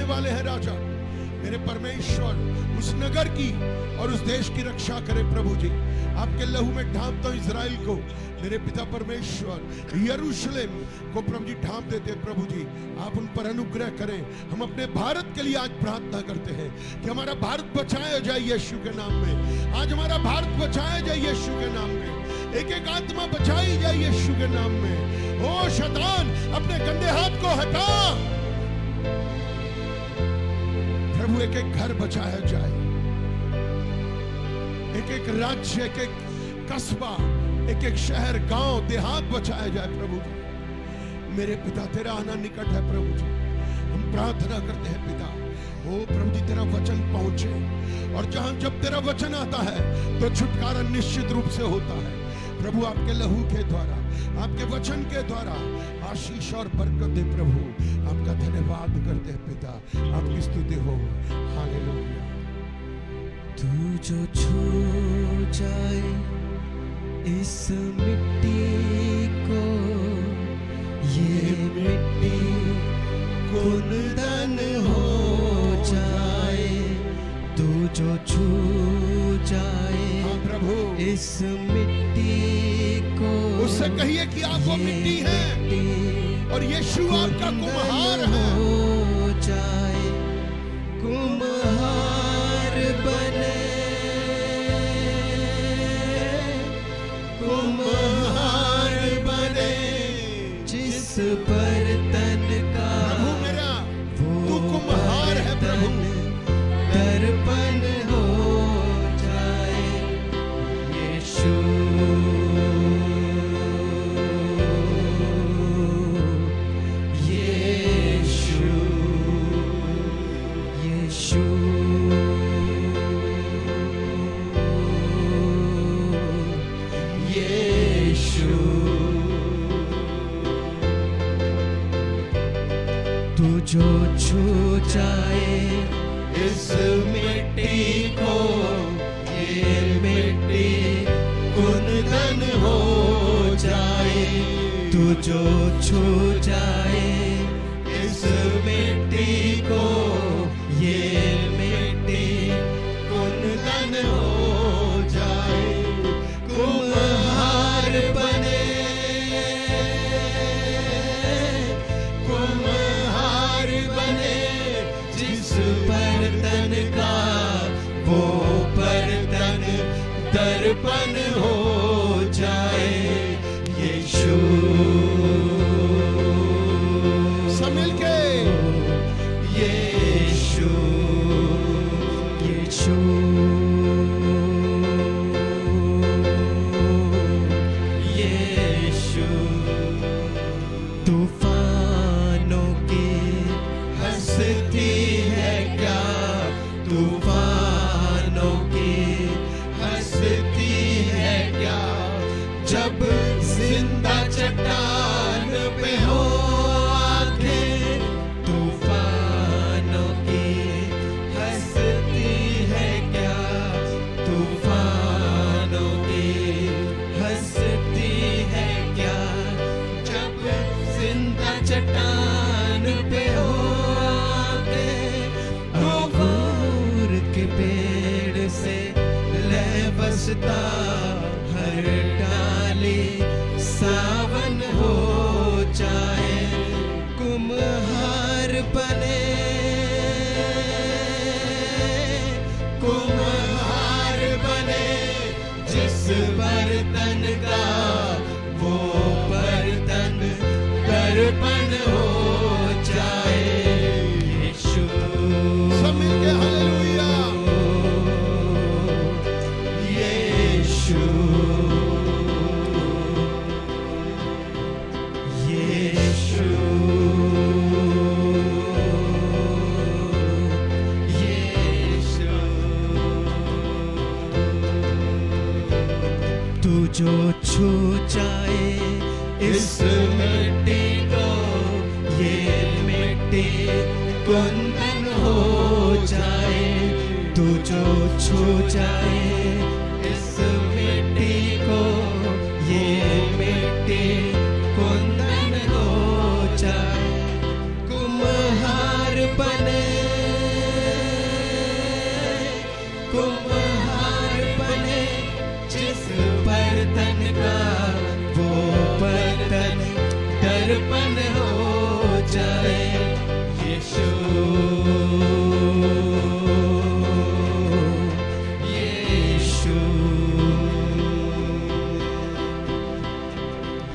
वाले हैं राजा। मेरे परमेश्वर उस नगर की और उस देश की रक्षा करे प्रभु जी। आपके लहू में ढांपता हूं इजराइल को। मेरे पिता परमेश्वर यरूशलेम को प्रभु जी ढांप देते प्रभु जी। आप उन पर अनुग्रह करें। हम अपने भारत के लिए आज प्रार्थना करते हैं कि हमारा भारत बचाया जाए यीशु के नाम में। आज हमारा भारत बचाया जाए यीशु के नाम में। एक एक आत्मा बचाई जाए यीशु के नाम में। ओ शैतान, अपने गंदे हाथ को हटा। प्रभु एक एक घर बचाया जाए, एक एक राज्य, एक एक कस्बा, एक एक शहर, गांव, देहात बचाया जाए प्रभु जी। मेरे पिता, तेरा आना निकट है प्रभु जी। हम प्रार्थना करते हैं पिता, ओ प्रभु जी तेरा वचन पहुंचे, और जहां जब तेरा वचन आता है तो छुटकारा निश्चित रूप से होता है प्रभु। आपके लहू के द्वारा, आपके वचन के द्वारा आशीष और बरकत दे प्रभु। आपका धन्यवाद करते हैं पिता, आपकी स्तुति हो। हालेलुया। तू जो छू जाए इस मिट्टी को, ये मिट्टी कुंदन हो जाए। तू जो छू जाए प्रभु इस मिट्टी को, उससे कहिए कि आप वो मिट्टी हैं और यीशु आपका कुम्हार है। हो जाए कुम्हार बने, कुम्हार बने जिस बर्तन का प्रभु मेरा तू कुम्हार है प्रभु। दर्पण हो जाए यीशु, यीशु, यीशु, यीशु। तू जो छू जाए इस मिट्टी को, ये मिट्टी कुंदन हो जाए। तू जो छू जाए इस मिट्टी को, ये मिट्टी कुंदन हो जाए। कुम्हार बने, कुम्हार बने जिस बर्तन का वो बर्तन दर्पण हो जाए यीशु। सब मिलके यीशु, यीशु, यीशु। तूफानों की हंसती है क्या, तूफानों की हंसती है क्या, जब जिंदा चट्टान पे हो आंखें। तूफानों की हंसती है क्या, तूफानों की हंसती है क्या, जब जिंदा चट्टान पे हो आंखें। अंगूर के पेड़ से लय बसता हर डाली सावन हो जाए। कुम्हार बने, कुम्हार बने जिस बर्तन का वो बर्तन दर्पण हो जाए यीशु। सब मिलके हालेलुया। यीशु, यीशु, यीशु। तू जो छू जाए इस मिट्टी को, ये मिट्टी कुंदन हो जाए। तू जो छू जाए इस मिट्टी को, ये मिट्टी कुंदन हो जाए। कुम्हार बने, कुम्हार बने जिस बर्तन का वो बर्तन दर्पण हो जाए। यीशु यीशु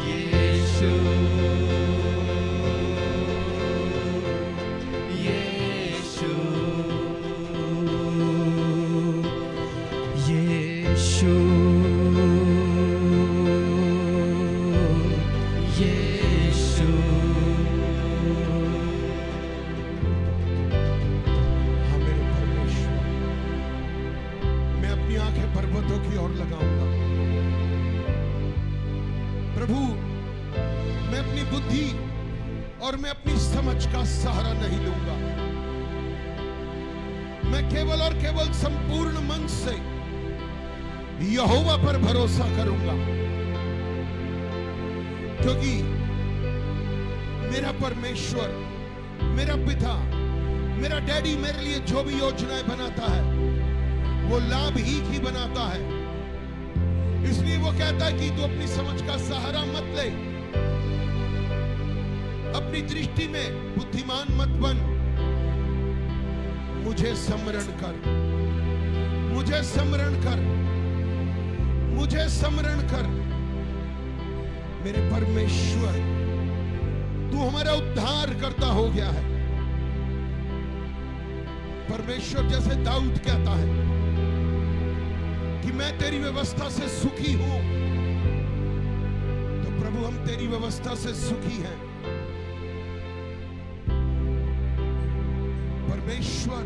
यीशु यीशु यीशु यीशु। हाँ मेरे परमेश्वर, मैं अपनी आंखें पर्वतों की ओर लगाऊंगा। प्रभु, मैं अपनी बुद्धि और मैं अपनी समझ का सहारा नहीं लूंगा। मैं केवल और केवल संपूर्ण मन से यहोवा पर भरोसा करूंगा, क्योंकि मेरा परमेश्वर, मेरा पिता, मेरा डैडी मेरे लिए जो भी योजनाएं बनाता है वो लाभ ही की बनाता है। इसलिए वो कहता है कि तू अपनी समझ का सहारा मत ले, अपनी दृष्टि में बुद्धिमान मत बन, मुझे स्मरण कर, मुझे स्मरण कर, मुझे स्मरण कर। मेरे परमेश्वर, तू हमारा उद्धार करता हो गया है। परमेश्वर, जैसे दाऊद कहता है कि मैं तेरी व्यवस्था से सुखी हूं, तो प्रभु हम तेरी व्यवस्था से सुखी हैं। परमेश्वर,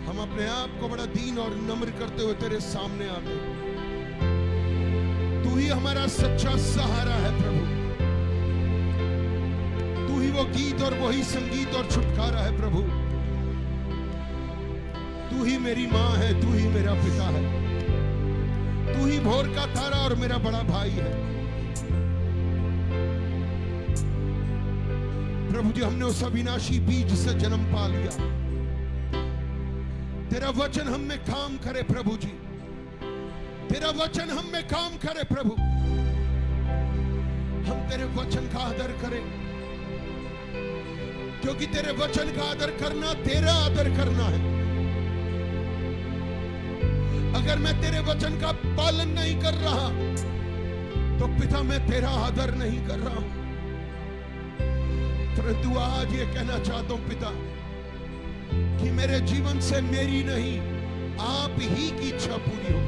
हम अपने आप को बड़ा दीन और नम्र करते हुए तेरे सामने आते हैं। तू ही हमारा सच्चा सहारा है प्रभु। तू ही वो गीत और वही संगीत और छुटकारा है प्रभु। तू ही मेरी मां है, तू ही मेरा पिता है, तू ही भोर का तारा और मेरा बड़ा भाई है। प्रभु जी, हमने उस अविनाशी बीज से जन्म पा लिया। तेरा वचन हम में काम करे प्रभु जी, तेरा वचन हम में काम करे प्रभु। हम तेरे वचन का आदर करें, क्योंकि तेरे वचन का आदर करना तेरा आदर करना है। अगर मैं तेरे वचन का पालन नहीं कर रहा तो पिता मैं तेरा आदर नहीं कर रहा हूं। परंतु आज ये कहना चाहता हूं पिता कि मेरे जीवन से मेरी नहीं, आप ही की इच्छा पूरी हो।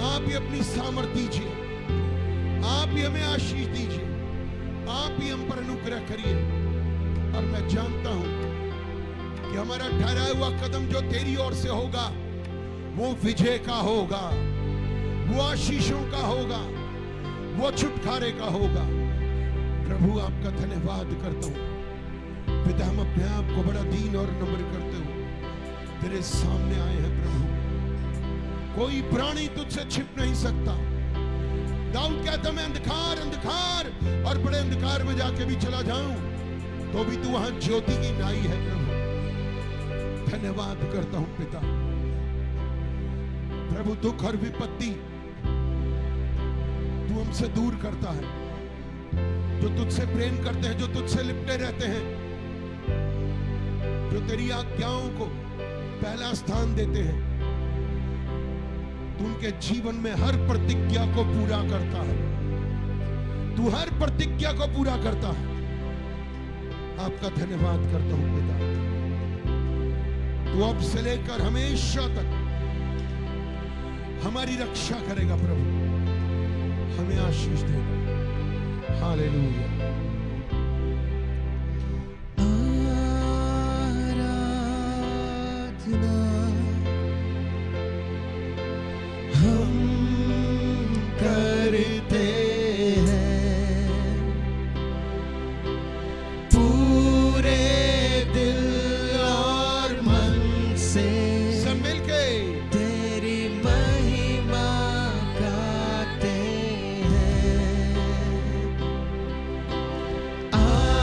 आप ही अपनी सामर्थ दीजिए, आप ही हमें आशीष दीजिए, आप ही हम पर अनुग्रह करिए। और मैं जानता हूं कि हमारा ठहराया हुआ कदम जो तेरी ओर से होगा वो विजय का होगा, वो आशीषों का होगा, वो छुटकारे का होगा। प्रभु, आपका धन्यवाद करता हूं पिता। हम अपने आप को बड़ा दीन और नम्र करते हुए तेरे सामने आए हैं प्रभु। कोई प्राणी तुझसे छिप नहीं सकता। दाऊद कहता, मैं अंधकार अंधकार और बड़े अंधकार में जाके भी चला जाऊं तो भी तू वहां ज्योति की नाई है प्रभु। धन्यवाद करता हूं पिता। प्रभु, दुख और विपत्ति तू हमसे दूर करता है। जो तुझसे प्रेम करते हैं, जो तुझसे लिपटे रहते हैं, जो तेरी आज्ञाओं को पहला स्थान देते हैं, तू उनके जीवन में हर प्रतिज्ञा को पूरा करता है। तू हर प्रतिज्ञा को पूरा करता है। आपका धन्यवाद करता हूं पिता। तू अब से लेकर हमेशा तक हमारी रक्षा करेगा प्रभु, हमें आशीष देगा। हालेलुया। आराधना हम करते हैं पूरे दिल और मन से। सब मिलके तेरी महिमा गाते हैं। आराधना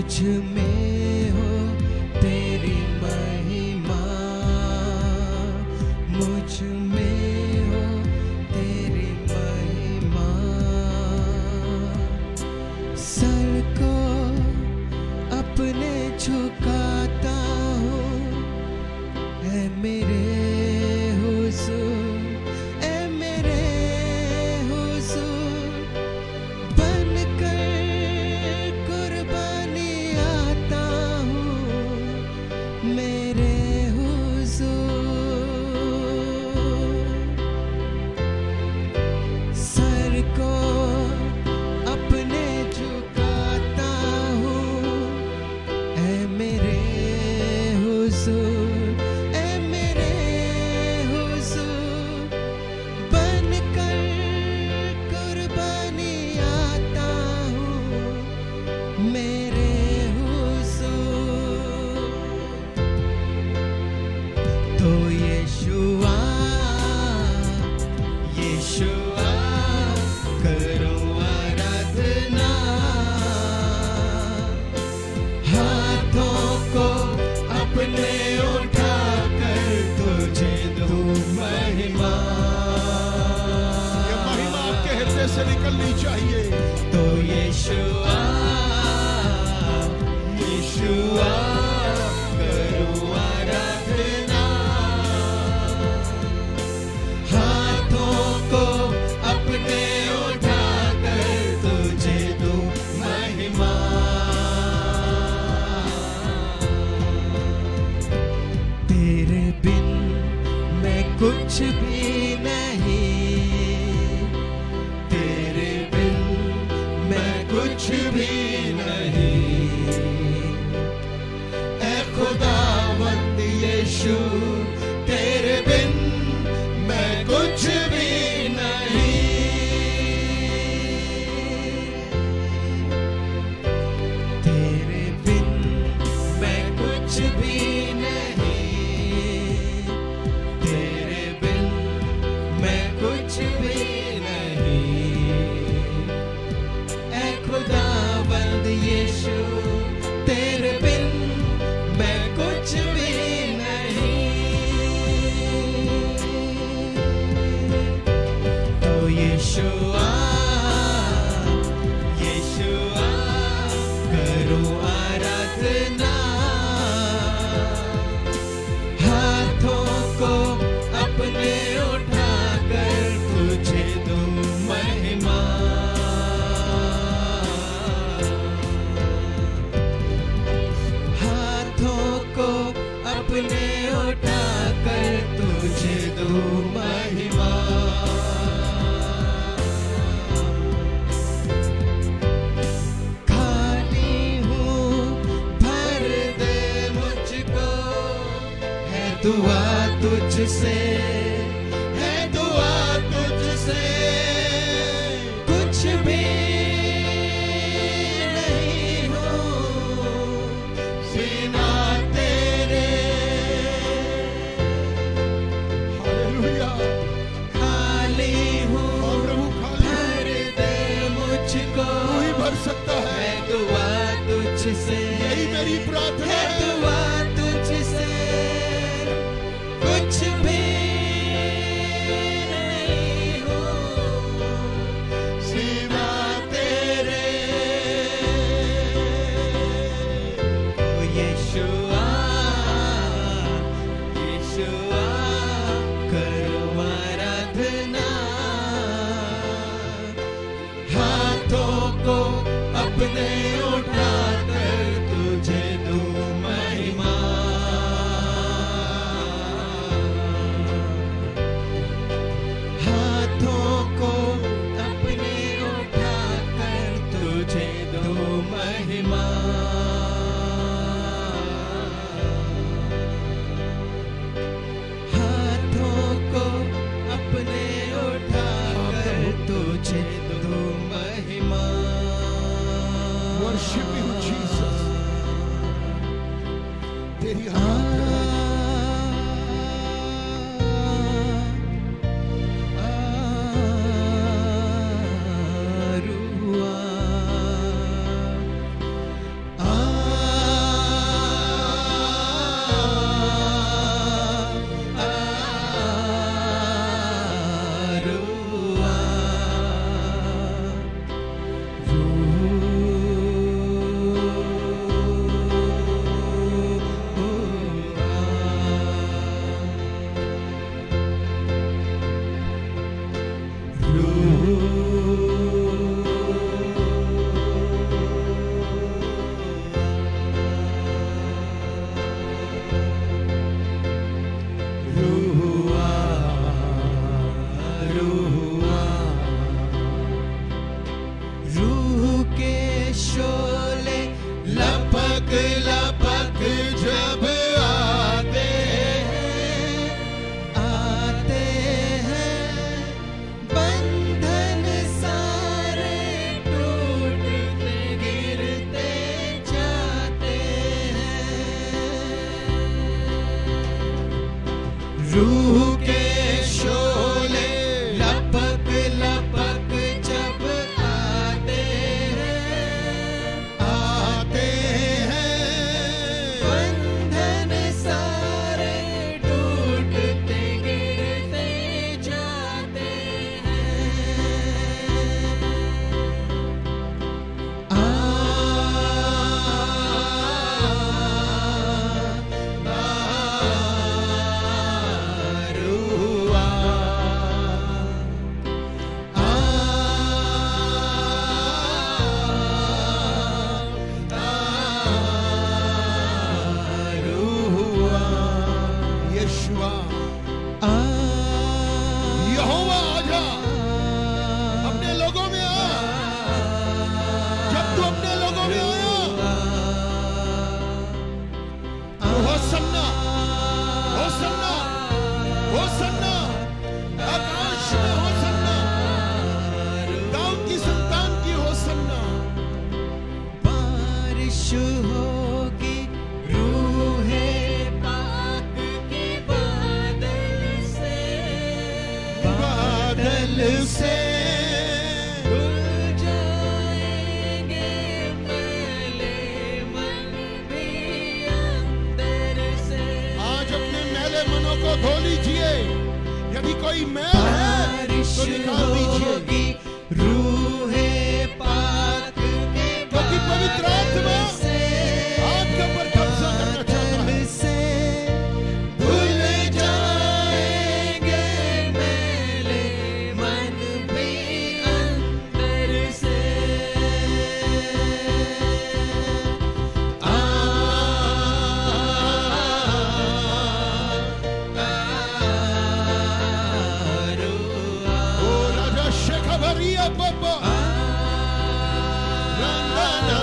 मुझ में हो तेरी महिमा, मुझ में हो तेरी महिमा। सर को अपने झुकाता हूँ, ऐ मेरे हुजूर, ऐ मेरे हुजूर, बनकर कुर्बानी आता हूँ मेरे हुजूर। सर को अपने झुकाता हूँ, ऐ मेरे हुजूर, ऐ मेरे हुजूर, बनकर कुर्बानी आता हूँ मेरे हुजूर। तो यीशुआ, यीशुआ, करो आराधना, हाथों को अपने उठाकर तुझे दूं महिमा। ये महिमा आपके हृदय से निकलनी चाहिए। तो यीशुआ, यीशुआ, करो आराधना, हाथों को अपने उठाकर तुझे दूं महिमा। तेरे बिन मैं कुछ भी नहीं, तेरे बिन मैं कुछ भी नहीं। ऐ खुदावंद यीशु, तेरे बिन मैं कुछ भी नहीं। तेरे बिन मैं कुछ भी नहीं, तेरे बिन मैं कुछ भी नहीं। ऐ खुदावंद यीशु, तेरे बिन मैं कुछ भी नहीं। तो यीशुआ, यीशुआ, करो आराधना, हाथों को अपने उठाकर तुझे दूं महिमा। हाथों को अपने उठाकर तुझे दूं महिमा। खाली हूँ, भर दे मुझको, है दुआ तुझसे, है दुआ तुझसे। कुछ भी नहीं हूँ बिना तेरे। हालेलुया। खाली हूँ, और प्रभु खाली भर दे मुझको, तू ही भर सकता है। है दुआ तुझसे, यही मेरी प्रार्थना है है। दुआ तुझसे। कुछ भी नहीं हूँ सिवा तेरे। ओ यीशुआ, यीशुआ, करो आराधना, हाथों को अपने उठाकर तुझे दूं मैं। लपक जब आते हैं बंधन सारे टूटते गिरते जाते हैं। रूह के शोले लपक लपक जब आते हैं बंधन सारे टूटते गिरते जाते यहोवा यहोवा आजा, अपने लोगों में आ। जब तू अपने लोगों में आया तो होसन्ना होसन्ना होसन्ना, आकाश में होसन्ना, दाऊद की संतान की होसन्ना। बारिश होगी रूहे पाक के बादल से धुल जाएंगे मैले मन भी अंदर से। आज अपने मैले मनों को धो लीजिए। यदि कोई मैल है बारिश तो निकाल दीजिए, होगी रूहे पाक के क्योंकि पवित्र आत्मा आपके ऊपर कब्जा करना चाहता है। से धुल जाएंगे मैले मन भी अंदर से। ओ राजा शेखबरिया बाबा रंगना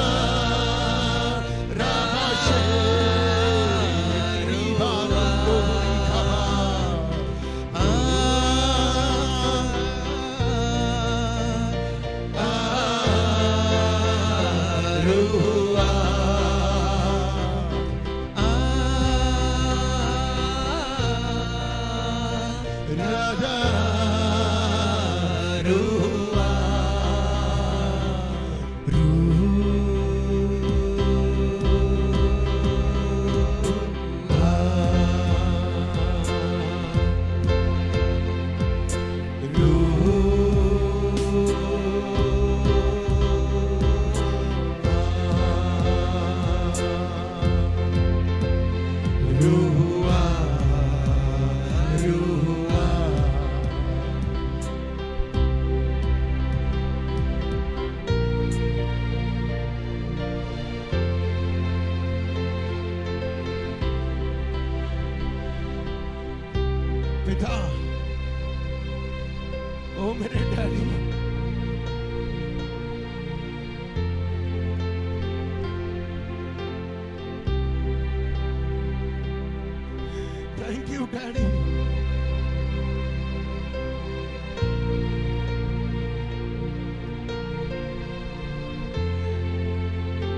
रामाशे रिबानो इखाबा। राजा पिता, ओ मेरे डैडी, थैंक यू डैडी।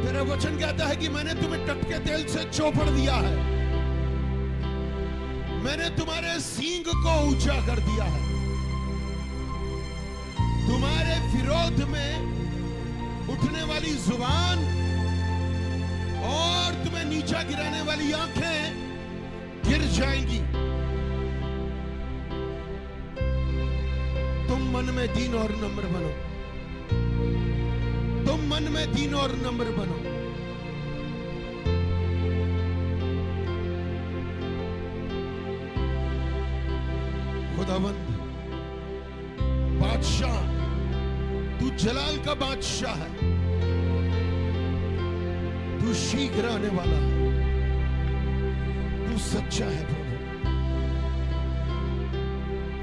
तेरा वचन कहता है कि मैंने तुम्हें टटके तेल से चौपड़ दिया है, मैंने तुम्हारे सींग को ऊंचा कर दिया है, तुम्हारे विरोध में उठने वाली जुबान और तुम्हें नीचा गिराने वाली आंखें गिर जाएंगी। तुम मन में दीन और नम्र बनो, तुम मन में दीन और नम्र बनो। खुदावंद बादशाह, तू जलाल का बादशाह है, तू शीघ्र आने वाला है, तू सच्चा है प्रभु,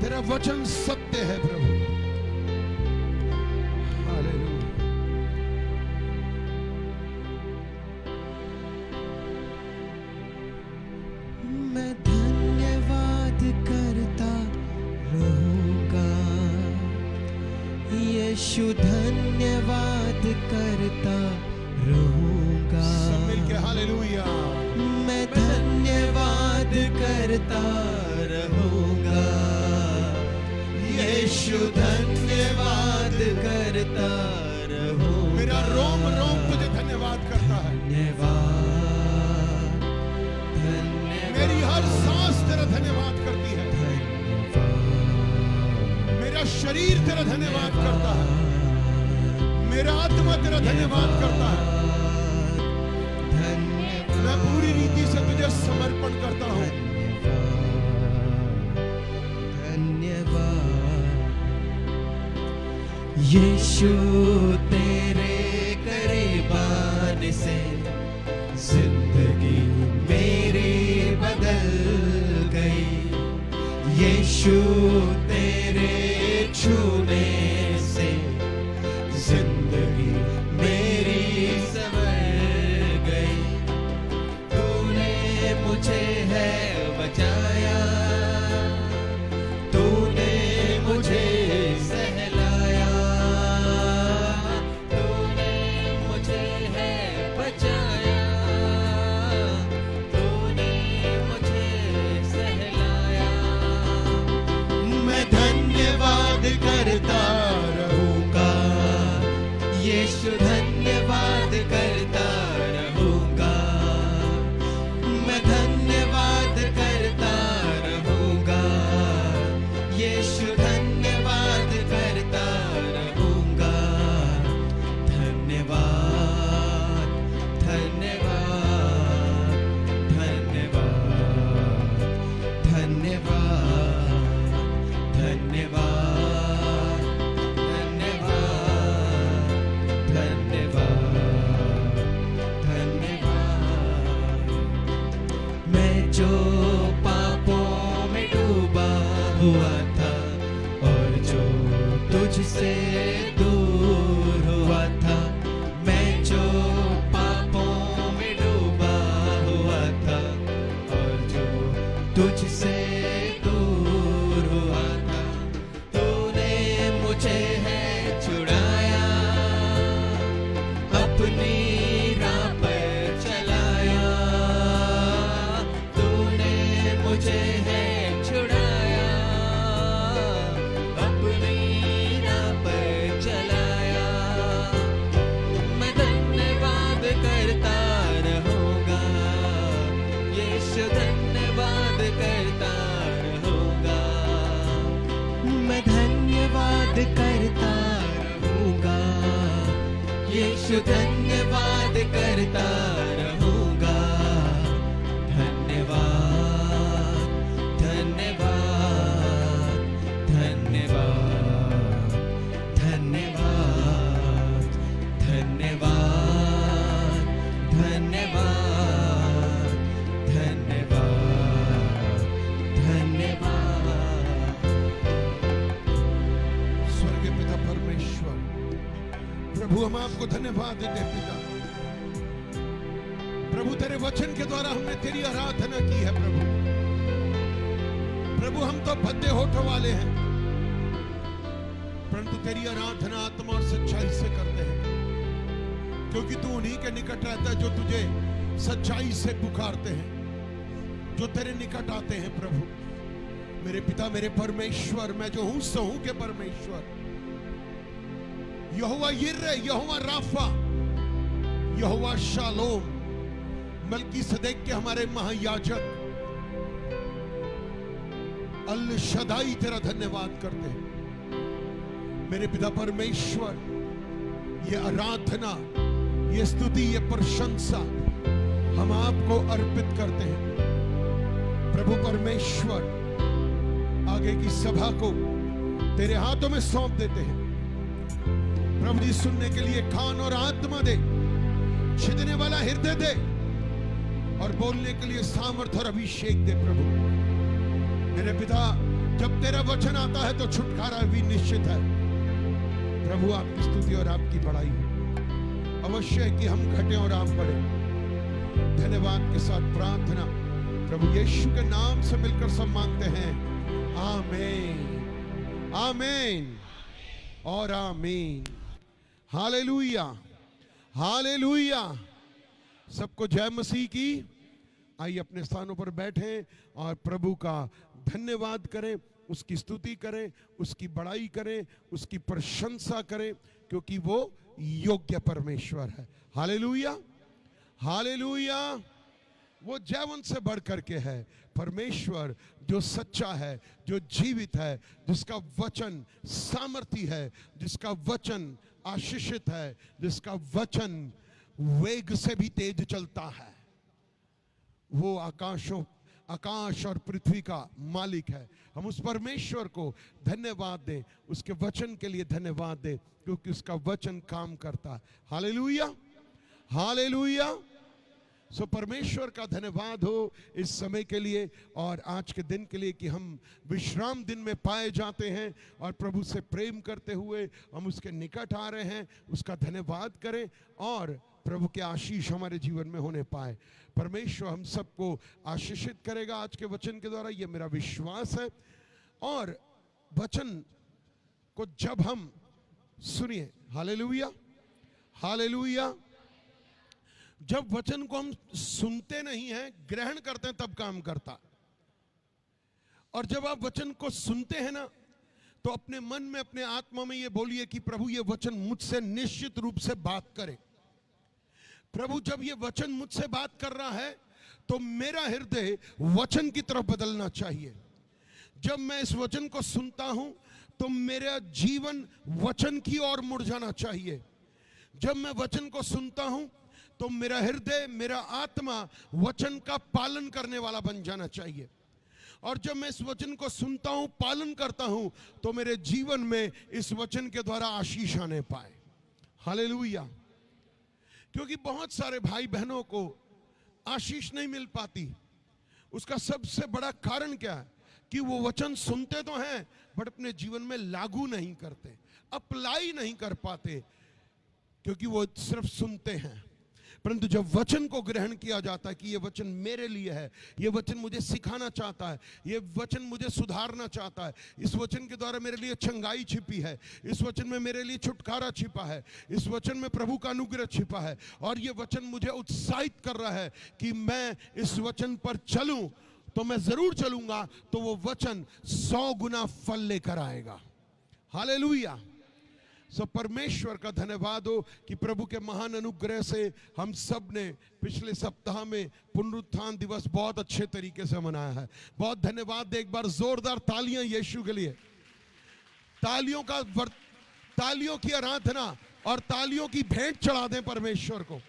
तेरा वचन सत्य है प्रभु। हालेलुया। धन्यवाद करता रहूंगा। सब मिलके हालेलुया। मैं धन्यवाद करता रहूंगा। यीशु धन्यवाद करता रहूंगा। मेरा रोम रोम तुझे धन्यवाद करता है। धन्यवाद मेरी हर सांस तेरा धन्यवाद करती है। मेरा शरीर तेरा धन्यवाद करता है। मेरा आत्मा तेरा धन्यवाद करता है। मैं पूरी रीति से तुझे समर्पण करता हूँ। यीशु तेरे करीब आने से जिंदगी मेरी बदल गई। यीशु तेरे छूने से जिंदगी मेरी संवर गई। तूने मुझे है बचाया, तूने मुझे सहलाया, तूने मुझे है बचाया, तूने मुझे सहलाया। मैं धन्यवाद करता रहूंगा। यीशु धन्यवाद करता रहूंगा। मैं धन्यवाद करता रहूंगा। यीशु धन्यवाद करता रहूंगा। धन्यवाद धन्यवाद धन्यवाद धन्यवाद धन्यवाद धन्यवाद धन्यवाद। मैं जो पापों में डूबा हुआ था और जो तुझसे दूर हुआ था, मैं जो पापों में डूबा हुआ था और जो तुझसे दूर हुआ था, तूने मुझे है छुड़ाया, अपनी राह पर चलाया। तूने मुझे है छुड़ाया, अपनी राह पर चलाया। मैं धन्यवाद करता रहूंगा। यीशु धन्यवाद करता रहूंगा। मैं धन्यवाद करता रहूंगा। यीशु धन्यवाद करता रहूंगा। धन्यवाद धन्यवाद धन्यवाद धन्यवाद धन्यवाद धन्यवाद धन्यवाद धन्यवाद। स्वर्गीय पिता परमेश्वर, प्रभु हम आपको धन्यवाद देते हैं पिता। प्रभु तेरे वचन के द्वारा हमने तेरी आराधना की है प्रभु। प्रभु हम तो भद्दे होठों वाले हैं, परंतु तेरी आराधना आत्मा और सच्चाई से करते हैं, क्योंकि तू उन्हीं के निकट रहता है जो तुझे सच्चाई से पुकारते हैं, जो तेरे निकट आते हैं प्रभु। मेरे पिता मेरे परमेश्वर, मैं जो हूं सो हूं के परमेश्वर, यहोवा यिर्रे, यहोवा राफा, यहोवा शालोम, मल्कीसदेक के हमारे महायाजक अल शदाई तेरा धन्यवाद करते हैं। मेरे पिता परमेश्वर, ये आराधना, ये स्तुति, ये प्रशंसा हम आपको अर्पित करते हैं। प्रभु परमेश्वर, आगे की सभा को तेरे हाथों में सौंप देते हैं। प्रभु जी, सुनने के लिए कान और आत्मा दे, छिदने वाला हृदय दे और बोलने के लिए सामर्थ और अभिषेक दे प्रभु। मेरे पिता, जब तेरा वचन आता है तो छुटकारा भी निश्चित है। प्रभु आपकी स्तुति और आपकी बड़ाई अवश्य है कि हम घटे और आप बढ़े। धन्यवाद के साथ प्रार्थना प्रभु यीशु के नाम से मिलकर सब मांगते हैं। आमीन, आमीन और आमीन। Hallelujah, hallelujah. सबको जय मसीह की। आइए अपने स्थानों पर बैठें और प्रभु का धन्यवाद करें, उसकी स्तुति करें, उसकी बड़ाई करें, उसकी प्रशंसा करें, क्योंकि वो योग्य परमेश्वर है। Hallelujah, hallelujah. वो जयवंत से बढ़ करके है परमेश्वर, जो सच्चा है, जो जीवित है, जिसका वचन सामर्थी है, जिसका वचन आशीषित है, जिसका वचन वेग से भी तेज चलता है। वो आकाश और पृथ्वी का मालिक है। हम उस परमेश्वर को धन्यवाद दें, उसके वचन के लिए धन्यवाद दें, क्योंकि उसका वचन काम करता है। Hallelujah, hallelujah. सो परमेश्वर का धन्यवाद हो इस समय के लिए और आज के दिन के लिए कि हम विश्राम दिन में पाए जाते हैं और प्रभु से प्रेम करते हुए हम उसके निकट आ रहे हैं। उसका धन्यवाद करें और प्रभु के आशीष हमारे जीवन में होने पाए। परमेश्वर हम सबको आशीषित करेगा आज के वचन के द्वारा, ये मेरा विश्वास है। और वचन को जब हम सुनिए, हालेलुया, हालेलुया, जब वचन को हम सुनते नहीं हैं, ग्रहण करते हैं, तब काम करता। और जब आप वचन को सुनते हैं ना, तो अपने मन में, अपने आत्मा में ये बोलिए कि प्रभु ये वचन मुझसे निश्चित रूप से बात करे। प्रभु जब ये वचन मुझसे बात कर रहा है तो मेरा हृदय वचन की तरफ बदलना चाहिए। जब मैं इस वचन को सुनता हूं तो मेरा जीवन वचन की ओर मुड़ जाना चाहिए। जब मैं वचन को सुनता हूं तो मेरा हृदय, मेरा आत्मा वचन का पालन करने वाला बन जाना चाहिए। और जब मैं इस वचन को सुनता हूं, पालन करता हूं, तो मेरे जीवन में इस वचन के द्वारा आशीष आने पाए। हालेलुया। क्योंकि बहुत सारे भाई बहनों को आशीष नहीं मिल पाती। उसका सबसे बड़ा कारण क्या है कि वो वचन सुनते तो हैं बट अपने जीवन में लागू नहीं करते, अप्लाई नहीं कर पाते, क्योंकि वो सिर्फ सुनते हैं। परंतु जब वचन को ग्रहण किया जाता है कि ये वचन मेरे लिए है, ये वचन मुझे सिखाना चाहता है, ये वचन मुझे सुधारना चाहता है, इस वचन के द्वारा मेरे लिए चंगाई छिपी है, इस वचन में मेरे लिए छुटकारा छिपा है, इस वचन में प्रभु का अनुग्रह छिपा है, और ये वचन मुझे उत्साहित कर रहा है कि मैं इस वचन पर चलूं, तो मैं जरूर चलूंगा, तो वो वचन 100 गुना फल लेकर आएगा। हालेलुया। सो परमेश्वर का धन्यवाद हो कि प्रभु के महान अनुग्रह से हम सब ने पिछले सप्ताह में पुनरुत्थान दिवस बहुत अच्छे तरीके से मनाया है। बहुत धन्यवाद दे, एक बार जोरदार तालियां यीशु के लिए। तालियों की आराधना और तालियों की भेंट चढ़ा दें परमेश्वर को,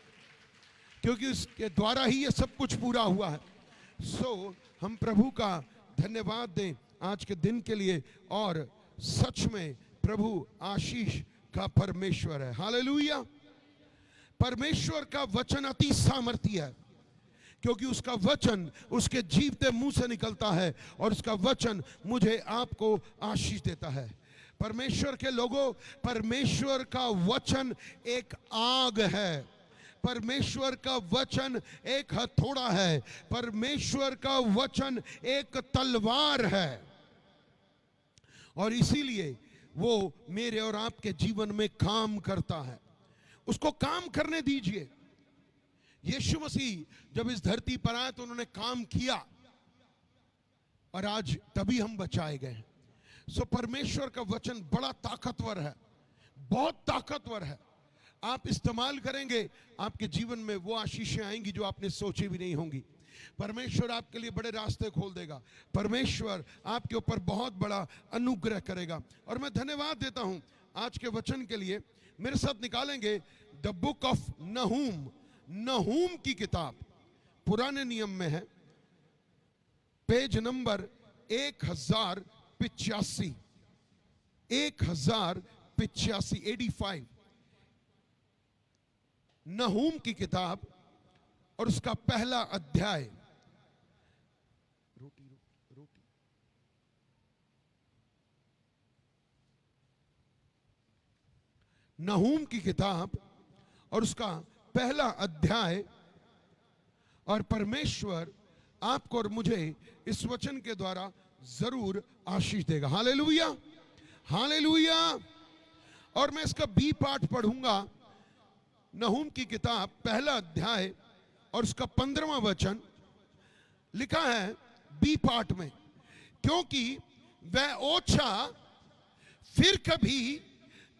क्योंकि उसके द्वारा ही ये सब कुछ पूरा हुआ है। सो हम प्रभु का धन्यवाद दें आज के दिन के लिए, और सच में प्रभु आशीष का परमेश्वर है। हालेलुया। परमेश्वर का वचन अति सामर्थी है, क्योंकि उसका वचन उसके जीवते मुंह से निकलता है और उसका वचन मुझे आपको आशीष देता है। परमेश्वर के लोगों, परमेश्वर का वचन एक आग है, परमेश्वर का वचन एक हथौड़ा है, परमेश्वर का वचन एक तलवार है, और इसीलिए वो मेरे और आपके जीवन में काम करता है। उसको काम करने दीजिए। यीशु मसीह जब इस धरती पर आए तो उन्होंने काम किया, और आज तभी हम बचाए गए। सो परमेश्वर का वचन बड़ा ताकतवर है, बहुत ताकतवर है। आप इस्तेमाल करेंगे, आपके जीवन में वो आशीषें आएंगी जो आपने सोची भी नहीं होंगी। परमेश्वर आपके लिए बड़े रास्ते खोल देगा। परमेश्वर आपके ऊपर बहुत बड़ा अनुग्रह करेगा। और मैं धन्यवाद देता हूं आज के वचन के लिए। मेरे साथ निकालेंगे द बुक ऑफ नहूम, नहूम की किताब, पुराने नियम में है, पेज नंबर 1085, 85, नहूम की किताब और उसका पहला अध्याय। नहूम की किताब और उसका पहला अध्याय। और परमेश्वर आपको और मुझे इस वचन के द्वारा जरूर आशीष देगा। Hallelujah, hallelujah. और मैं इसका बी पार्ट पढ़ूंगा। नहूम की किताब 1 अध्याय और उसका 15वां वचन लिखा है बी पार्ट में, क्योंकि वह ओछा फिर कभी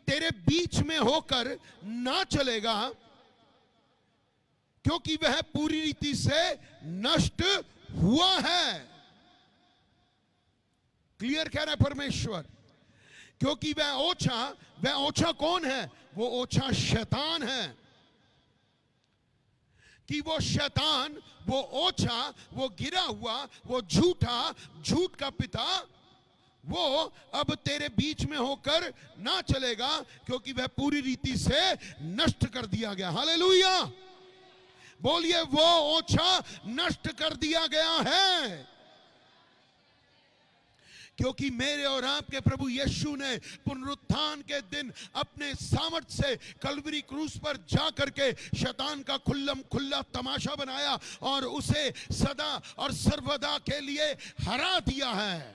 तेरे बीच में होकर ना चलेगा, क्योंकि वह पूरी रीति से नष्ट हुआ है। क्लियर कह रहा है परमेश्वर, क्योंकि वह ओछा कौन है? वो ओछा शैतान है। कि वो शैतान, वो ओछा, वो गिरा हुआ, वो झूठ का पिता, वो अब तेरे बीच में होकर ना चलेगा, क्योंकि वह पूरी रीति से नष्ट कर दिया गया। हालेलुया, बोलिए वो ओछा नष्ट कर दिया गया है। क्योंकि मेरे और आपके प्रभु यीशु ने पुनरुत्थान के दिन अपने सामर्थ से कलवरी क्रूस पर जा करके शैतान का खुल्ला तमाशा बनाया और उसे सदा और सर्वदा के लिए हरा दिया है।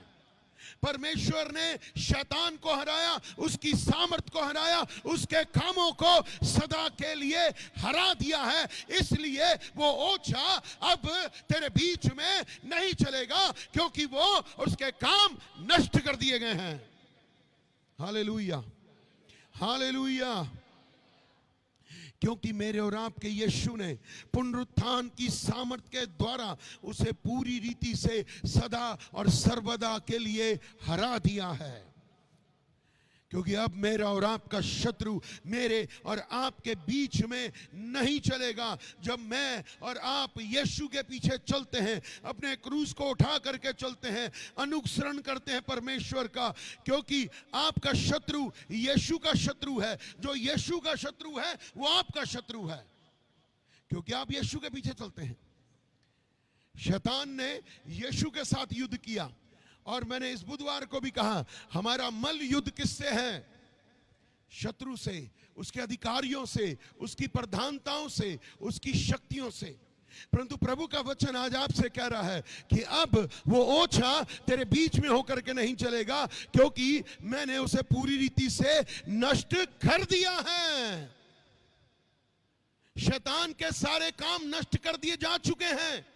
परमेश्वर ने शैतान को हराया, उसकी सामर्थ को हराया, उसके कामों को सदा के लिए हरा दिया है। इसलिए वो ओछा अब तेरे बीच में नहीं चलेगा, क्योंकि वो उसके काम नष्ट कर दिए गए हैं। Hallelujah, hallelujah. क्योंकि मेरे और आपके यीशु ने पुनरुत्थान की सामर्थ के द्वारा उसे पूरी रीति से सदा और सर्वदा के लिए हरा दिया है। क्योंकि अब मेरा और आपका शत्रु मेरे और आपके बीच में नहीं चलेगा। जब मैं और आप यीशु के पीछे चलते हैं, अपने क्रूस को उठा करके चलते हैं, अनुसरण करते हैं परमेश्वर का, क्योंकि आपका शत्रु यीशु का शत्रु है। जो यीशु का शत्रु है वो आपका शत्रु है, क्योंकि आप यीशु के पीछे चलते हैं। शैतान ने यीशु के साथ युद्ध किया, और मैंने इस बुधवार को भी कहा, हमारा मल युद्ध किससे है? शत्रु से, उसके अधिकारियों से, उसकी प्रधानताओं से, उसकी शक्तियों से। परंतु प्रभु का वचन आज आपसे कह रहा है कि अब वो ओछा तेरे बीच में होकर के नहीं चलेगा, क्योंकि मैंने उसे पूरी रीति से नष्ट कर दिया है। शैतान के सारे काम नष्ट कर दिए जा चुके हैं।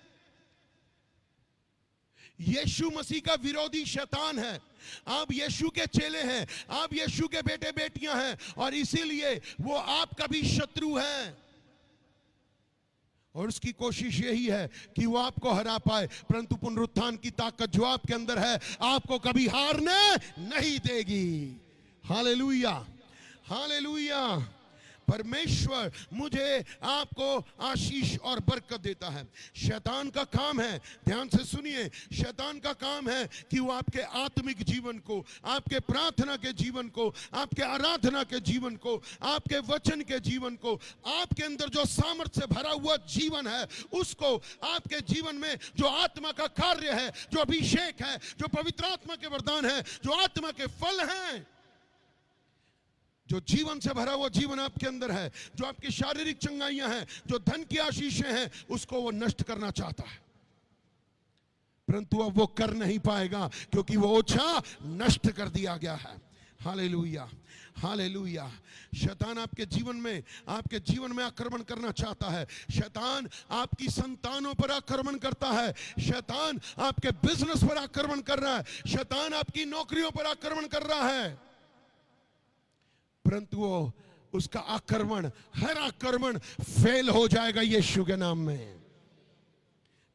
यीशु मसीह का विरोधी शैतान है, आप यीशु के चेले हैं, आप यीशु के बेटे बेटियां हैं, और इसीलिए वो आपका भी शत्रु है। और उसकी कोशिश यही है कि वो आपको हरा पाए, परंतु पुनरुत्थान की ताकत जो आपके अंदर है आपको कभी हारने नहीं देगी। Hallelujah, hallelujah. परमेश्वर मुझे आपको आशीष और बरकत देता है। शैतान का काम है, ध्यान से सुनिए, शैतान का काम है कि वो आपके आत्मिक जीवन को, आपके प्रार्थना के जीवन को, आपके आराधना के जीवन को, आपके वचन के जीवन को, आपके अंदर जो सामर्थ्य से भरा हुआ जीवन है उसको, आपके जीवन में जो आत्मा का कार्य है, जो अभिषेक है, जो पवित्र आत्मा के वरदान है, जो आत्मा के फल हैं, जो जीवन से भरा हुआ जीवन आपके अंदर है, जो आपकी शारीरिक चंगाइयां हैं, जो धन की आशीषें हैं, उसको वो नष्ट करना चाहता है। परंतु अब वो कर नहीं पाएगा, क्योंकि वो ओछा नष्ट कर दिया गया है। Hallelujah, hallelujah. शैतान आपके जीवन में आक्रमण करना चाहता है। शैतान आपकी संतानों पर आक्रमण करता है। शैतान आपके बिजनेस पर आक्रमण कर रहा है। शैतान आपकी नौकरियों पर आक्रमण कर रहा है। परंतु वो, उसका आक्रमण, हर आक्रमण फेल हो जाएगा यीशु के नाम में।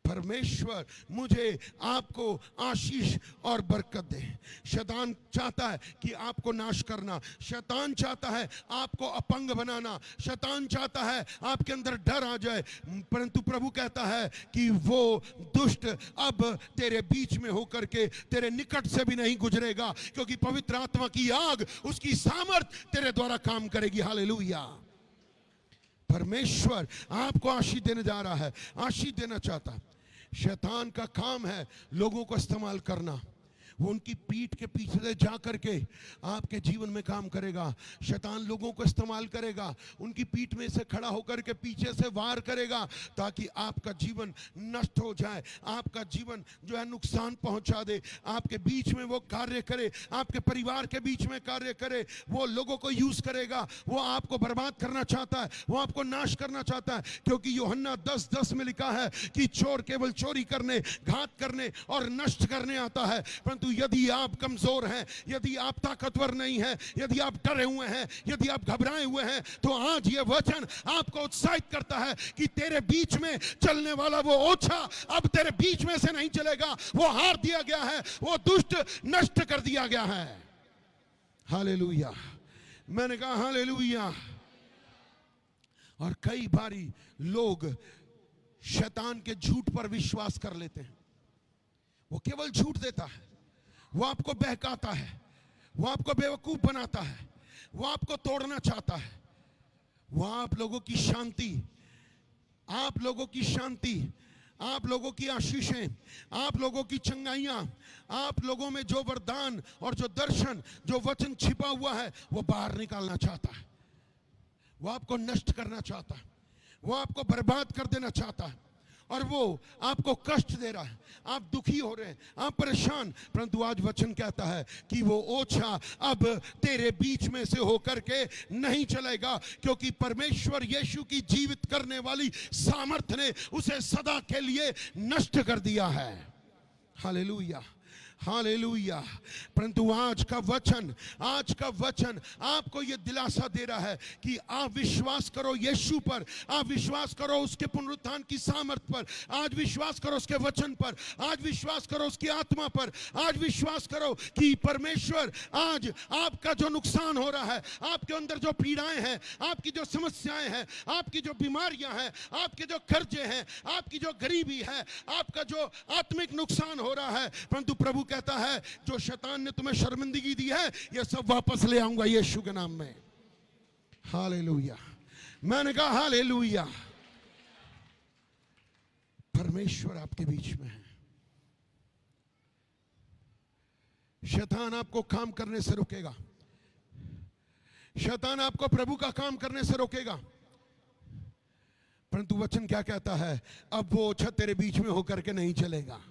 परमेश्वर मुझे आपको आशीष और बरकत दे। शैतान चाहता है कि आपको नाश करना, शैतान चाहता है आपको अपंग बनाना, शैतान चाहता है आपके अंदर डर आ जाए, परंतु प्रभु कहता है कि वो दुष्ट अब तेरे बीच में होकर के तेरे निकट से भी नहीं गुजरेगा, क्योंकि पवित्र आत्मा की आग, उसकी सामर्थ तेरे द्वारा काम करेगी। हालेलुया। परमेश्वर आपको आशीष देने जा रहा है, आशीष देना चाहता है। शैतान का काम है लोगों को इस्तेमाल करना, वो उनकी पीठ के पीछे से जा करके आपके जीवन में काम करेगा। शैतान लोगों को इस्तेमाल करेगा, उनकी पीठ में से खड़ा होकर के पीछे से वार करेगा ताकि आपका जीवन नष्ट हो जाए, आपका जीवन जो है नुकसान पहुंचा दे, आपके बीच में वो कार्य करे, आपके परिवार के बीच में कार्य करे। वो लोगों को यूज करेगा, वो आपको बर्बाद करना चाहता है, वो आपको नाश करना चाहता है। क्योंकि यूहन्ना 10:10 में लिखा है कि चोर केवल चोरी करने, घात करने और नष्ट करने आता है, परंतु यदि आप कमजोर हैं, यदि आप ताकतवर नहीं हैं, यदि आप डरे हुए हैं, यदि आप घबराए हुए हैं, तो आज ये वचन आपको उत्साहित करता है कि तेरे बीच में चलने वाला वो ओछा अब तेरे बीच में से नहीं चलेगा। वो हार दिया गया है, वो दुष्ट नष्ट कर दिया गया है। हालेलुया। मैंने कहा हालेलुया। और कई बारी लोग शैतान के झूठ पर विश्वास कर लेते हैं। वो केवल झूठ देता है, वो आपको बहकाता है, वो आपको बेवकूफ बनाता है, वो आपको तोड़ना चाहता है। वो आप लोगों की शांति, आप लोगों की शांति, आप लोगों की आशीषें, आप लोगों की चंगाइयां, आप लोगों में जो वरदान और जो दर्शन, जो वचन छिपा हुआ है, वो बाहर निकालना चाहता है। वो आपको नष्ट करना चाहता है, वो आपको बर्बाद कर देना चाहता है, और वो आपको कष्ट दे रहा है। आप दुखी हो रहे हैं, आप परेशान, परंतु आज वचन कहता है कि वो ओछा अब तेरे बीच में से होकर के नहीं चलेगा, क्योंकि परमेश्वर यीशु की जीवित करने वाली सामर्थ ने उसे सदा के लिए नष्ट कर दिया है। Hallelujah, hallelujah. परंतु आज का वचन आपको यह दिलासा दे रहा है कि आप विश्वास करो यीशु पर, आप विश्वास करो उसके पुनरुत्थान की सामर्थ पर, आज विश्वास करो उसके वचन पर, आज विश्वास करो उसकी आत्मा पर, आज विश्वास करो कि परमेश्वर आज आपका जो नुकसान हो रहा है, आपके अंदर जो पीड़ाएं हैं, आपकी जो समस्याएं हैं, आपकी जो बीमारियां हैं, आपके जो कर्जे हैं, आपकी जो गरीबी है, आपका जो आत्मिक नुकसान हो रहा है, परंतु प्रभु कहता है जो शैतान ने तुम्हें शर्मिंदगी दी है, ये सब वापस ले आऊंगा यीशु के नाम में। हालेलुया। मैंने कहा हालेलुया। परमेश्वर आपके बीच में है। शैतान आपको काम करने से रोकेगा, शैतान आपको प्रभु का काम करने से रोकेगा, परंतु वचन क्या कहता है? अब वो ओछा तेरे बीच में होकर के नहीं चलेगा।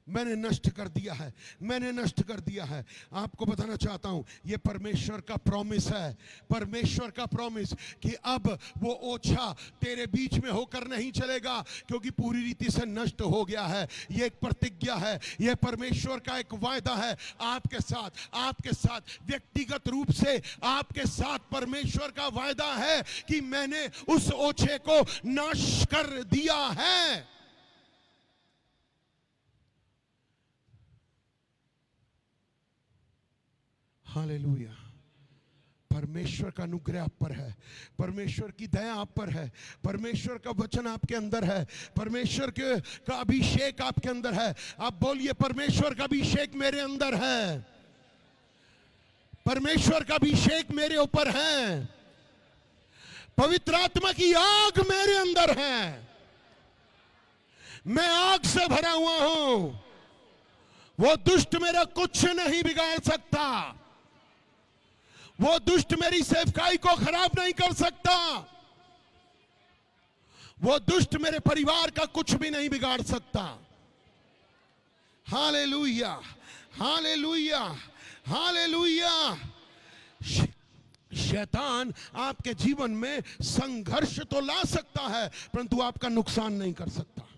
मैंने नष्ट कर दिया है, मैंने नष्ट कर दिया है। आपको बताना चाहता हूं, यह परमेश्वर का प्रॉमिस है, परमेश्वर का प्रॉमिस कि अब वो ओछा तेरे बीच में होकर नहीं चलेगा, क्योंकि पूरी रीति से नष्ट हो गया है। यह एक प्रतिज्ञा है, यह परमेश्वर का एक वायदा है आपके साथ व्यक्तिगत रूप से आपके साथ परमेश्वर का वायदा है कि मैंने उस ओछे को नाश कर दिया है। हालेलुया। परमेश्वर का अनुग्रह आप पर है, परमेश्वर की दया आप पर है, परमेश्वर का वचन आपके अंदर है, परमेश्वर का अभिषेक आपके अंदर है। आप बोलिए परमेश्वर का अभिषेक मेरे अंदर है, परमेश्वर का अभिषेक मेरे ऊपर है, पवित्र आत्मा की आग मेरे अंदर है, मैं आग से भरा हुआ हूं। वो दुष्ट मेरा कुछ नहीं बिगाड़ सकता, वो दुष्ट मेरी सेवकाई को खराब नहीं कर सकता, वो दुष्ट मेरे परिवार का कुछ भी नहीं बिगाड़ सकता। Hallelujah, hallelujah, hallelujah. शैतान आपके जीवन में संघर्ष तो ला सकता है, परंतु आपका नुकसान नहीं कर सकता।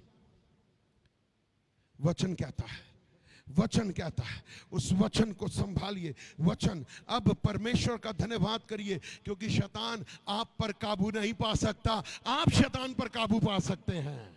वचन कहता है, वचन कहता है, उस वचन को संभालिए। वचन, अब परमेश्वर का धन्यवाद करिए, क्योंकि शैतान आप पर काबू नहीं पा सकता, आप शैतान पर काबू पा सकते हैं।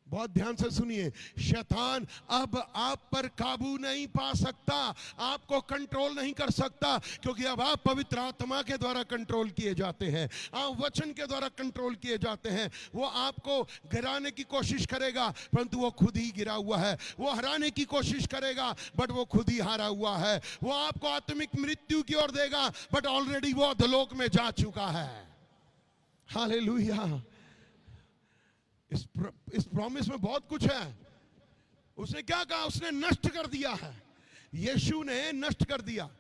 बहुत ध्यान से सुनिए, शैतान अब आप पर काबू नहीं पा सकता, आपको कंट्रोल नहीं कर सकता, क्योंकि अब आप पवित्र आत्मा के द्वारा कंट्रोल किए जाते हैं, आप वचन के द्वारा कंट्रोल किए जाते हैं। वो आपको गिराने की कोशिश करेगा, परंतु वो खुद ही गिरा हुआ है। वो हराने की कोशिश करेगा, बट वो खुद ही हारा हुआ है। वो आपको आत्मिक मृत्यु की ओर देगा, बट ऑलरेडी वो अधोलोक में जा चुका है। हालेलुया। इस प्रॉमिस में बहुत कुछ है। उसने क्या कहा? उसने नष्ट कर दिया है। यीशु ने नष्ट कर दिया।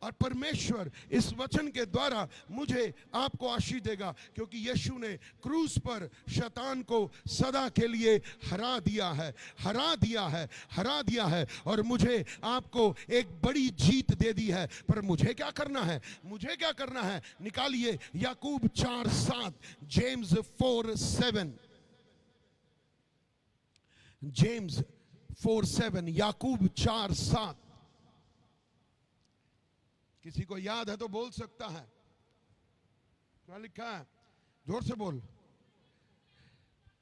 और परमेश्वर इस वचन के द्वारा मुझे आपको आशीष देगा, क्योंकि यीशु ने क्रूस पर शैतान को सदा के लिए हरा दिया है, हरा दिया है, हरा दिया है। और मुझे आपको एक बड़ी जीत दे दी है। पर मुझे क्या करना है? मुझे क्या करना है? निकालिए याकूब 4:7, जेम्स 4:7, जेम्स 4:7, याकूब 4:7। किसी को याद है तो बोल सकता है। क्या लिखा है? जोर से बोल।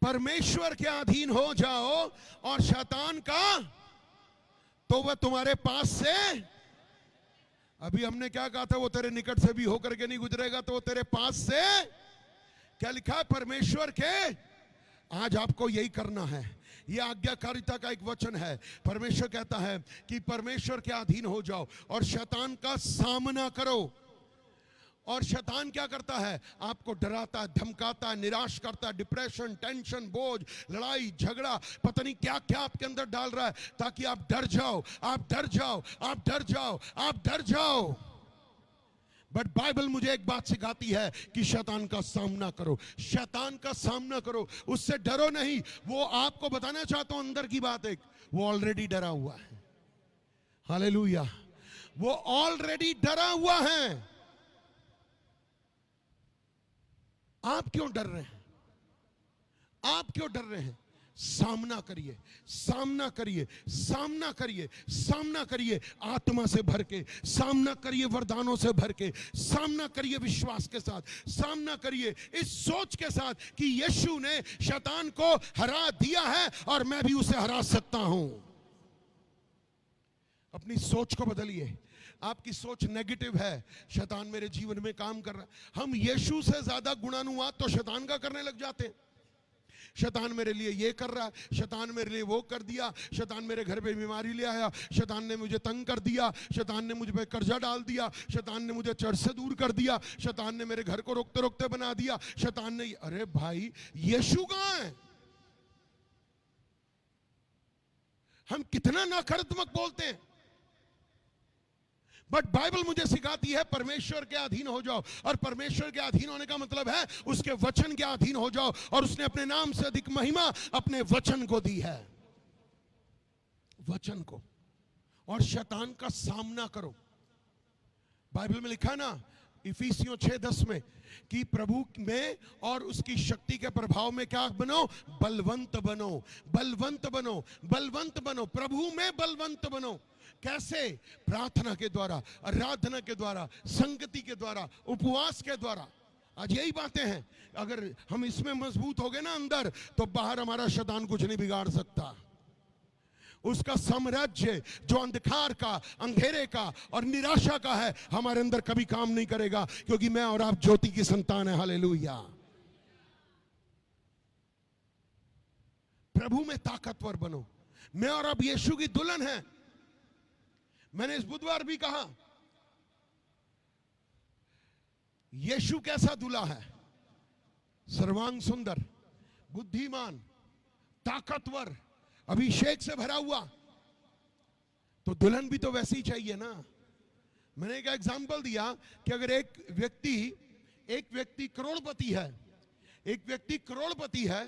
परमेश्वर के अधीन हो जाओ और शैतान का तो वह तुम्हारे पास से, अभी हमने क्या कहा था? वो तेरे निकट से भी होकर के नहीं गुजरेगा, तो वो तेरे पास से, क्या लिखा है? परमेश्वर के। आज आपको यही करना है। यह आज्ञाकारिता का एक वचन है। परमेश्वर कहता है कि परमेश्वर के अधीन हो जाओ और शैतान का सामना करो। और शैतान क्या करता है? आपको डराता, धमकाता, निराश करता, डिप्रेशन, टेंशन, बोझ, लड़ाई, झगड़ा, पता नहीं क्या क्या आपके अंदर डाल रहा है, ताकि आप डर जाओ, आप डर जाओ, आप डर जाओ, आप डर जाओ। बट बाइबल मुझे एक बात सिखाती है कि शैतान का सामना करो, शैतान का सामना करो, उससे डरो नहीं। वो आपको बताना चाहता हूं अंदर की बात, एक वो ऑलरेडी डरा हुआ है। हालेलुया, वो ऑलरेडी डरा हुआ है। आप क्यों डर रहे हैं? आप क्यों डर रहे हैं? सामना करिए, सामना करिए, सामना करिए, सामना करिए, आत्मा से भर के सामना करिए, वरदानों से भर के सामना करिए, विश्वास के साथ सामना करिए, इस सोच के साथ कि यीशु ने शैतान को हरा दिया है और मैं भी उसे हरा सकता हूं। अपनी सोच को बदलिए। आपकी सोच नेगेटिव है, शैतान मेरे जीवन में काम कर रहा है। हम यीशु से ज्यादा गुणानुवाद तो शैतान का करने लग जाते हैं। शैतान मेरे लिए ये कर रहा है, शैतान मेरे लिए वो कर दिया, शैतान मेरे घर पे बीमारी ले आया, शैतान ने मुझे तंग कर दिया, शैतान ने मुझ पे कर्जा डाल दिया, शैतान ने मुझे चर्च से दूर कर दिया, शैतान ने मेरे घर को रोकते रोकते बना दिया, शैतान ने। अरे भाई, यीशु कहां है? हम कितना नकारात्मक बोलते हैं। बट बाइबल मुझे सिखाती है परमेश्वर के अधीन हो जाओ। और परमेश्वर के अधीन होने का मतलब है उसके वचन के अधीन हो जाओ। और उसने अपने नाम से अधिक महिमा अपने वचन को दी है, वचन को। और शैतान का सामना करो। बाइबल में लिखा ना इफिसियों 6:10 में कि प्रभु में और उसकी शक्ति के प्रभाव में क्या बनो? बलवंत बनो, बलवंत बनो, बलवंत बनो। प्रभु में बलवंत बनो। कैसे? प्रार्थना के द्वारा, आराधना के द्वारा, संगति के द्वारा, उपवास के द्वारा। आज यही बातें हैं। अगर हम इसमें मजबूत हो गए ना अंदर, तो बाहर हमारा शैतान कुछ नहीं बिगाड़ सकता। उसका साम्राज्य जो अंधकार का, अंधेरे का और निराशा का है, हमारे अंदर कभी काम नहीं करेगा, क्योंकि मैं और आप ज्योति की संतान है। हालेलुया। प्रभु में ताकतवर बनो। मैं और आप यीशु की दुल्हन है। मैंने इस बुधवार भी कहा, यीशु कैसा दूल्हा है? सर्वांग सुंदर, बुद्धिमान, ताकतवर, अभिषेक से भरा हुआ। तो दुल्हन भी तो वैसी ही चाहिए ना। मैंने एक एग्जांपल दिया कि अगर एक व्यक्ति करोड़पति है, एक व्यक्ति करोड़पति है,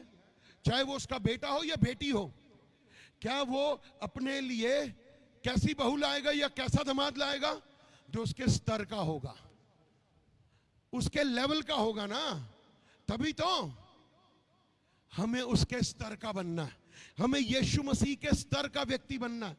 चाहे वो उसका बेटा हो या बेटी हो, क्या वो अपने लिए कैसी बहू लाएगा या कैसा दामाद लाएगा? जो उसके स्तर का होगा, उसके लेवल का होगा ना। तभी तो हमें उसके स्तर का बनना है। हमें यीशु मसीह के स्तर का व्यक्ति बनना है,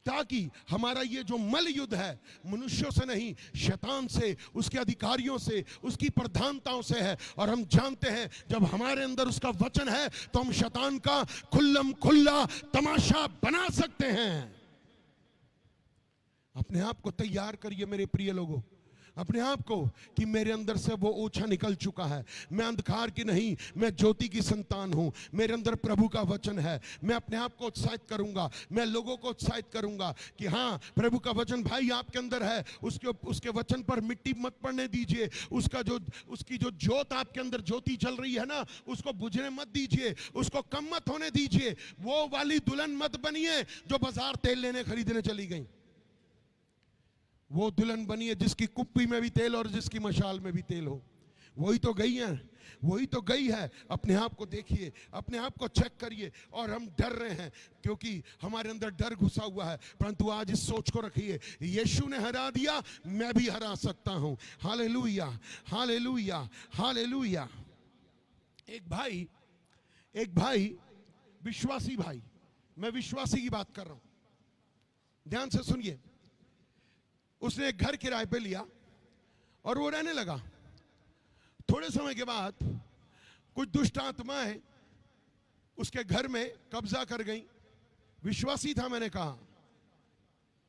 ताकि हमारा ये जो मल युद्ध है मनुष्यों से नहीं, शैतान से, उसके अधिकारियों से, उसकी प्रधानताओं से है। और हम जानते हैं जब हमारे अंदर उसका वचन है तो हम शैतान का खुल्लम खुल्ला तमाशा बना सकते हैं। अपने आप को तैयार करिए मेरे प्रिय लोगों। अपने आप को कि मेरे अंदर से वो ओछा निकल चुका है, मैं अंधकार की नहीं, मैं ज्योति की संतान हूं, मेरे अंदर प्रभु का वचन है। मैं अपने आप को उत्साहित करूंगा, मैं लोगों को उत्साहित करूंगा कि हाँ, प्रभु का वचन भाई आपके अंदर है, उसके वचन पर मिट्टी मत पड़ने दीजिए, उसकी जो ज्योत आपके अंदर ज्योति चल रही है ना, उसको बुझने मत दीजिए, उसको कम मत होने दीजिए। वो वाली दुल्हन मत बनिए जो बाजार तेल लेने खरीदने चली गई। वो दुल्हन बनी है जिसकी कुप्पी में भी तेल और जिसकी मशाल में भी तेल हो। वही तो गई है, वही तो गई है। अपने आप को देखिए, अपने आप को चेक करिए। और हम डर रहे हैं क्योंकि हमारे अंदर डर घुसा हुआ है, परंतु आज इस सोच को रखिए, यीशु ने हरा दिया, मैं भी हरा सकता हूं। Hallelujah, hallelujah, hallelujah. एक भाई विश्वासी भाई, मैं विश्वासी की बात कर रहा हूं, ध्यान से सुनिए। उसने एक घर किराए पे लिया और वो रहने लगा। थोड़े समय के बाद कुछ दुष्ट आत्माएं उसके घर में कब्जा कर गई। विश्वासी था, मैंने कहा।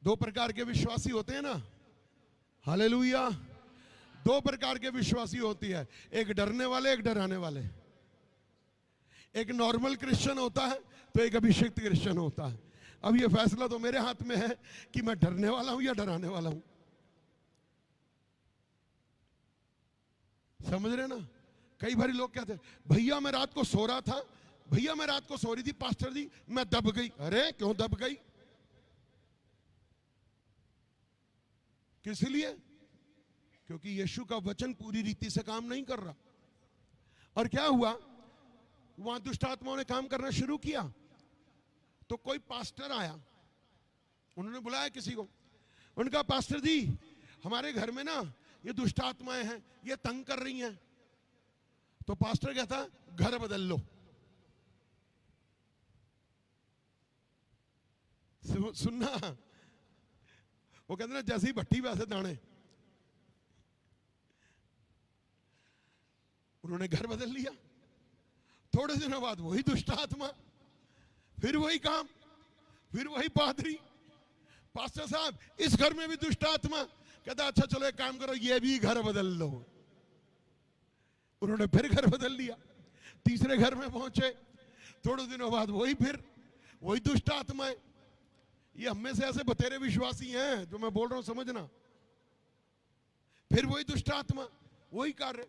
दो प्रकार के विश्वासी होते हैं ना, हालेलुया। दो प्रकार के विश्वासी होती है, एक डरने वाले, एक डराने वाले। एक नॉर्मल क्रिश्चियन होता है तो एक अभिषिक्त क्रिश्चियन होता है। अब ये फैसला तो मेरे हाथ में है कि मैं डरने वाला हूं या डराने वाला हूं। समझ रहे ना? कई बार लोग कहते हैं, भैया मैं रात को सो रहा था, भैया मैं रात को सो रही थी पास्टर जी, मैं दब गई। अरे क्यों दब गई? किस लिए? क्योंकि यीशु का वचन पूरी रीति से काम नहीं कर रहा। और क्या हुआ, वहां दुष्ट आत्माओं ने काम करना शुरू किया। तो कोई पास्टर आया, उन्होंने बुलाया किसी को, उनका पास्टर जी हमारे घर में ना ये दुष्ट आत्माएं हैं, ये तंग कर रही हैं। तो पास्टर कहता घर बदल लो। सुनना, वो कहते ना जैसे ही भट्टी वैसे दाने। उन्होंने घर बदल लिया। थोड़े दिनों बाद वही दुष्ट आत्मा, फिर वही काम, फिर वही पादरी। पास्टर साहब इस घर में भी दुष्ट आत्मा। कहता अच्छा चलो एक काम करो, ये भी घर बदल लो। उन्होंने फिर घर बदल लिया। तीसरे घर में पहुंचे, थोड़े दिनों बाद फिर वही दुष्ट आत्मा है। ये हम में से ऐसे बतेरे विश्वासी हैं जो मैं बोल रहा हूं, समझना। फिर वही दुष्ट आत्मा, वही कार्य।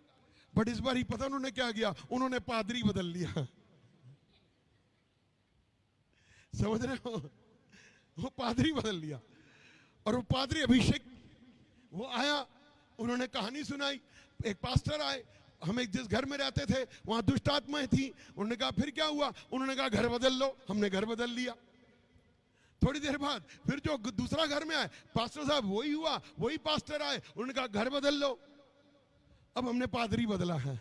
बट इस बार ही पता उन्होंने क्या किया, उन्होंने पादरी बदल लिया। समझ रहे हो? वो पादरी बदल लिया। और वो पादरी अभिषेक वो आया, उन्होंने कहानी सुनाई। एक पास्टर आए, हम एक जिस घर में रहते थे वहां दुष्ट आत्माएं थी। उन्होंने कहा फिर क्या हुआ? उन्होंने कहा घर बदल लो। हमने घर बदल लिया। थोड़ी देर बाद फिर जो दूसरा घर में आए, पास्टर साहब वही हुआ, वही पास्टर आए, उन्होंने कहा घर बदल लो। अब हमने पादरी बदला है।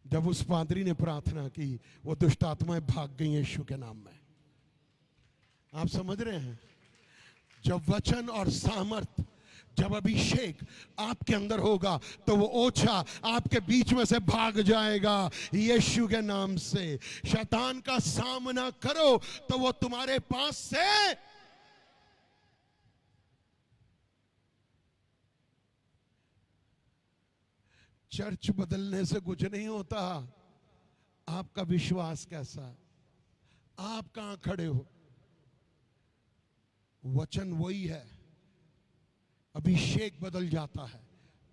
जब उस पादरी ने प्रार्थना की, वो दुष्ट आत्माएं भाग गई यीशु के नाम में। आप समझ रहे हैं? जब वचन और सामर्थ, जब अभिषेक आपके अंदर होगा तो वो ओछा आपके बीच में से भाग जाएगा यीशु के नाम से। शैतान का सामना करो तो वो तुम्हारे पास से चर्च बदलने से कुछ नहीं होता। आपका विश्वास कैसा है? आप कहां खड़े हो? वचन वही है, अभिषेक बदल जाता है।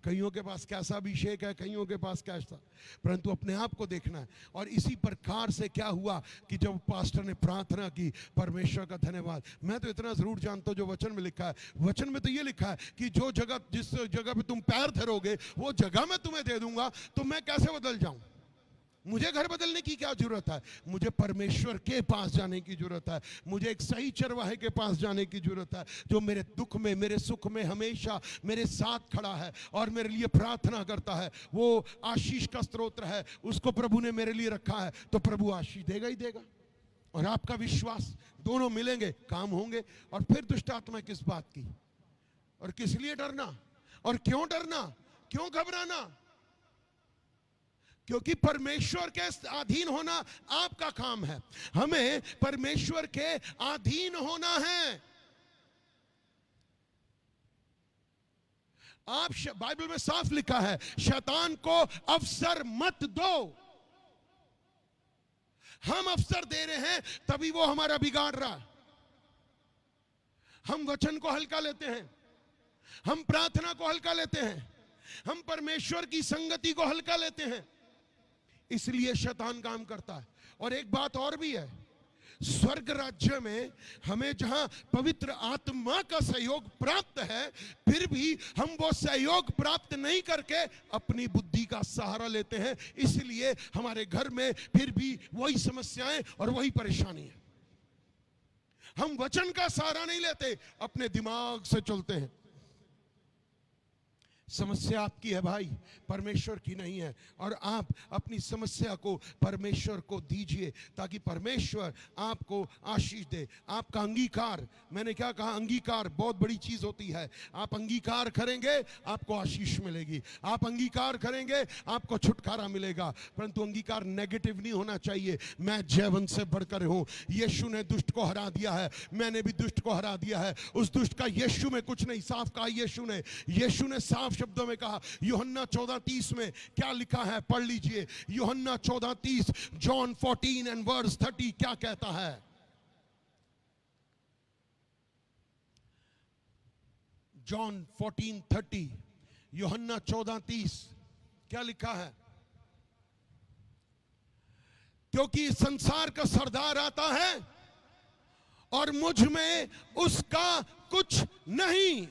कईयों के पास कैसा अभिषेक है, कईयों के पास कैसा, परंतु अपने आप को देखना है। और इसी प्रकार से क्या हुआ कि जब पास्टर ने प्रार्थना की, परमेश्वर का धन्यवाद। मैं तो इतना जरूर जानता हूं जो वचन में लिखा है, वचन में तो ये लिखा है कि जो जगह, जिस जगह पे तुम पैर धरोगे वो जगह मैं तुम्हें दे दूंगा। तो मैं कैसे बदल जाऊं? मुझे घर बदलने की क्या जरूरत है? मुझे परमेश्वर के पास जाने की जरूरत है। मुझे एक सही चरवाहे के पास जाने की जरूरत है, जो मेरे दुख में, मेरे सुख में हमेशा मेरे साथ खड़ा है और मेरे लिए प्रार्थना करता है। वो आशीष का स्रोत्र है, उसको प्रभु ने मेरे लिए रखा है, तो प्रभु आशीष देगा ही देगा। और आपका विश्वास, दोनों मिलेंगे, काम होंगे। और फिर दुष्ट आत्मा किस बात की और किस लिए डरना और क्यों डरना, क्यों घबराना? क्योंकि परमेश्वर के अधीन होना आपका काम है। हमें परमेश्वर के अधीन होना है। बाइबल में साफ लिखा है, शैतान को अवसर मत दो। हम अवसर दे रहे हैं तभी वो हमारा बिगाड़ रहा है। हम वचन को हल्का लेते हैं, हम प्रार्थना को हल्का लेते हैं, हम परमेश्वर की संगति को हल्का लेते हैं, इसलिए शैतान काम करता है। और एक बात और भी है, स्वर्ग राज्य में हमें जहां पवित्र आत्मा का सहयोग प्राप्त है, फिर भी हम वो सहयोग प्राप्त नहीं करके अपनी बुद्धि का सहारा लेते हैं। इसलिए हमारे घर में फिर भी वही समस्याएं और वही परेशानी है। हम वचन का सहारा नहीं लेते, अपने दिमाग से चलते हैं। समस्या आपकी है भाई, परमेश्वर की नहीं है। और आप अपनी समस्या को परमेश्वर को दीजिए ताकि परमेश्वर आपको आशीष दे। आपका अंगीकार, मैंने क्या कहा, अंगीकार बहुत बड़ी चीज होती है। आप अंगीकार करेंगे आपको आशीष मिलेगी, आप अंगीकार करेंगे आपको छुटकारा मिलेगा। परंतु अंगीकार नेगेटिव नहीं होना चाहिए। मैं जयवंत से बढ़कर हूं, यीशु ने दुष्ट को हरा दिया है, मैंने भी दुष्ट को हरा दिया है। उस दुष्ट का यीशु में कुछ नहीं, साफ कहा यीशु ने साफ शब्दों में कहा। यूहन्ना 14:30 में क्या लिखा है, पढ़ लीजिए। यूहन्ना 14:30, जॉन 14 and verse 30 क्या कहता है? जॉन 14:30, यूहन्ना 14:30 क्या लिखा है? क्योंकि संसार का सरदार आता है और मुझ में उसका कुछ नहीं।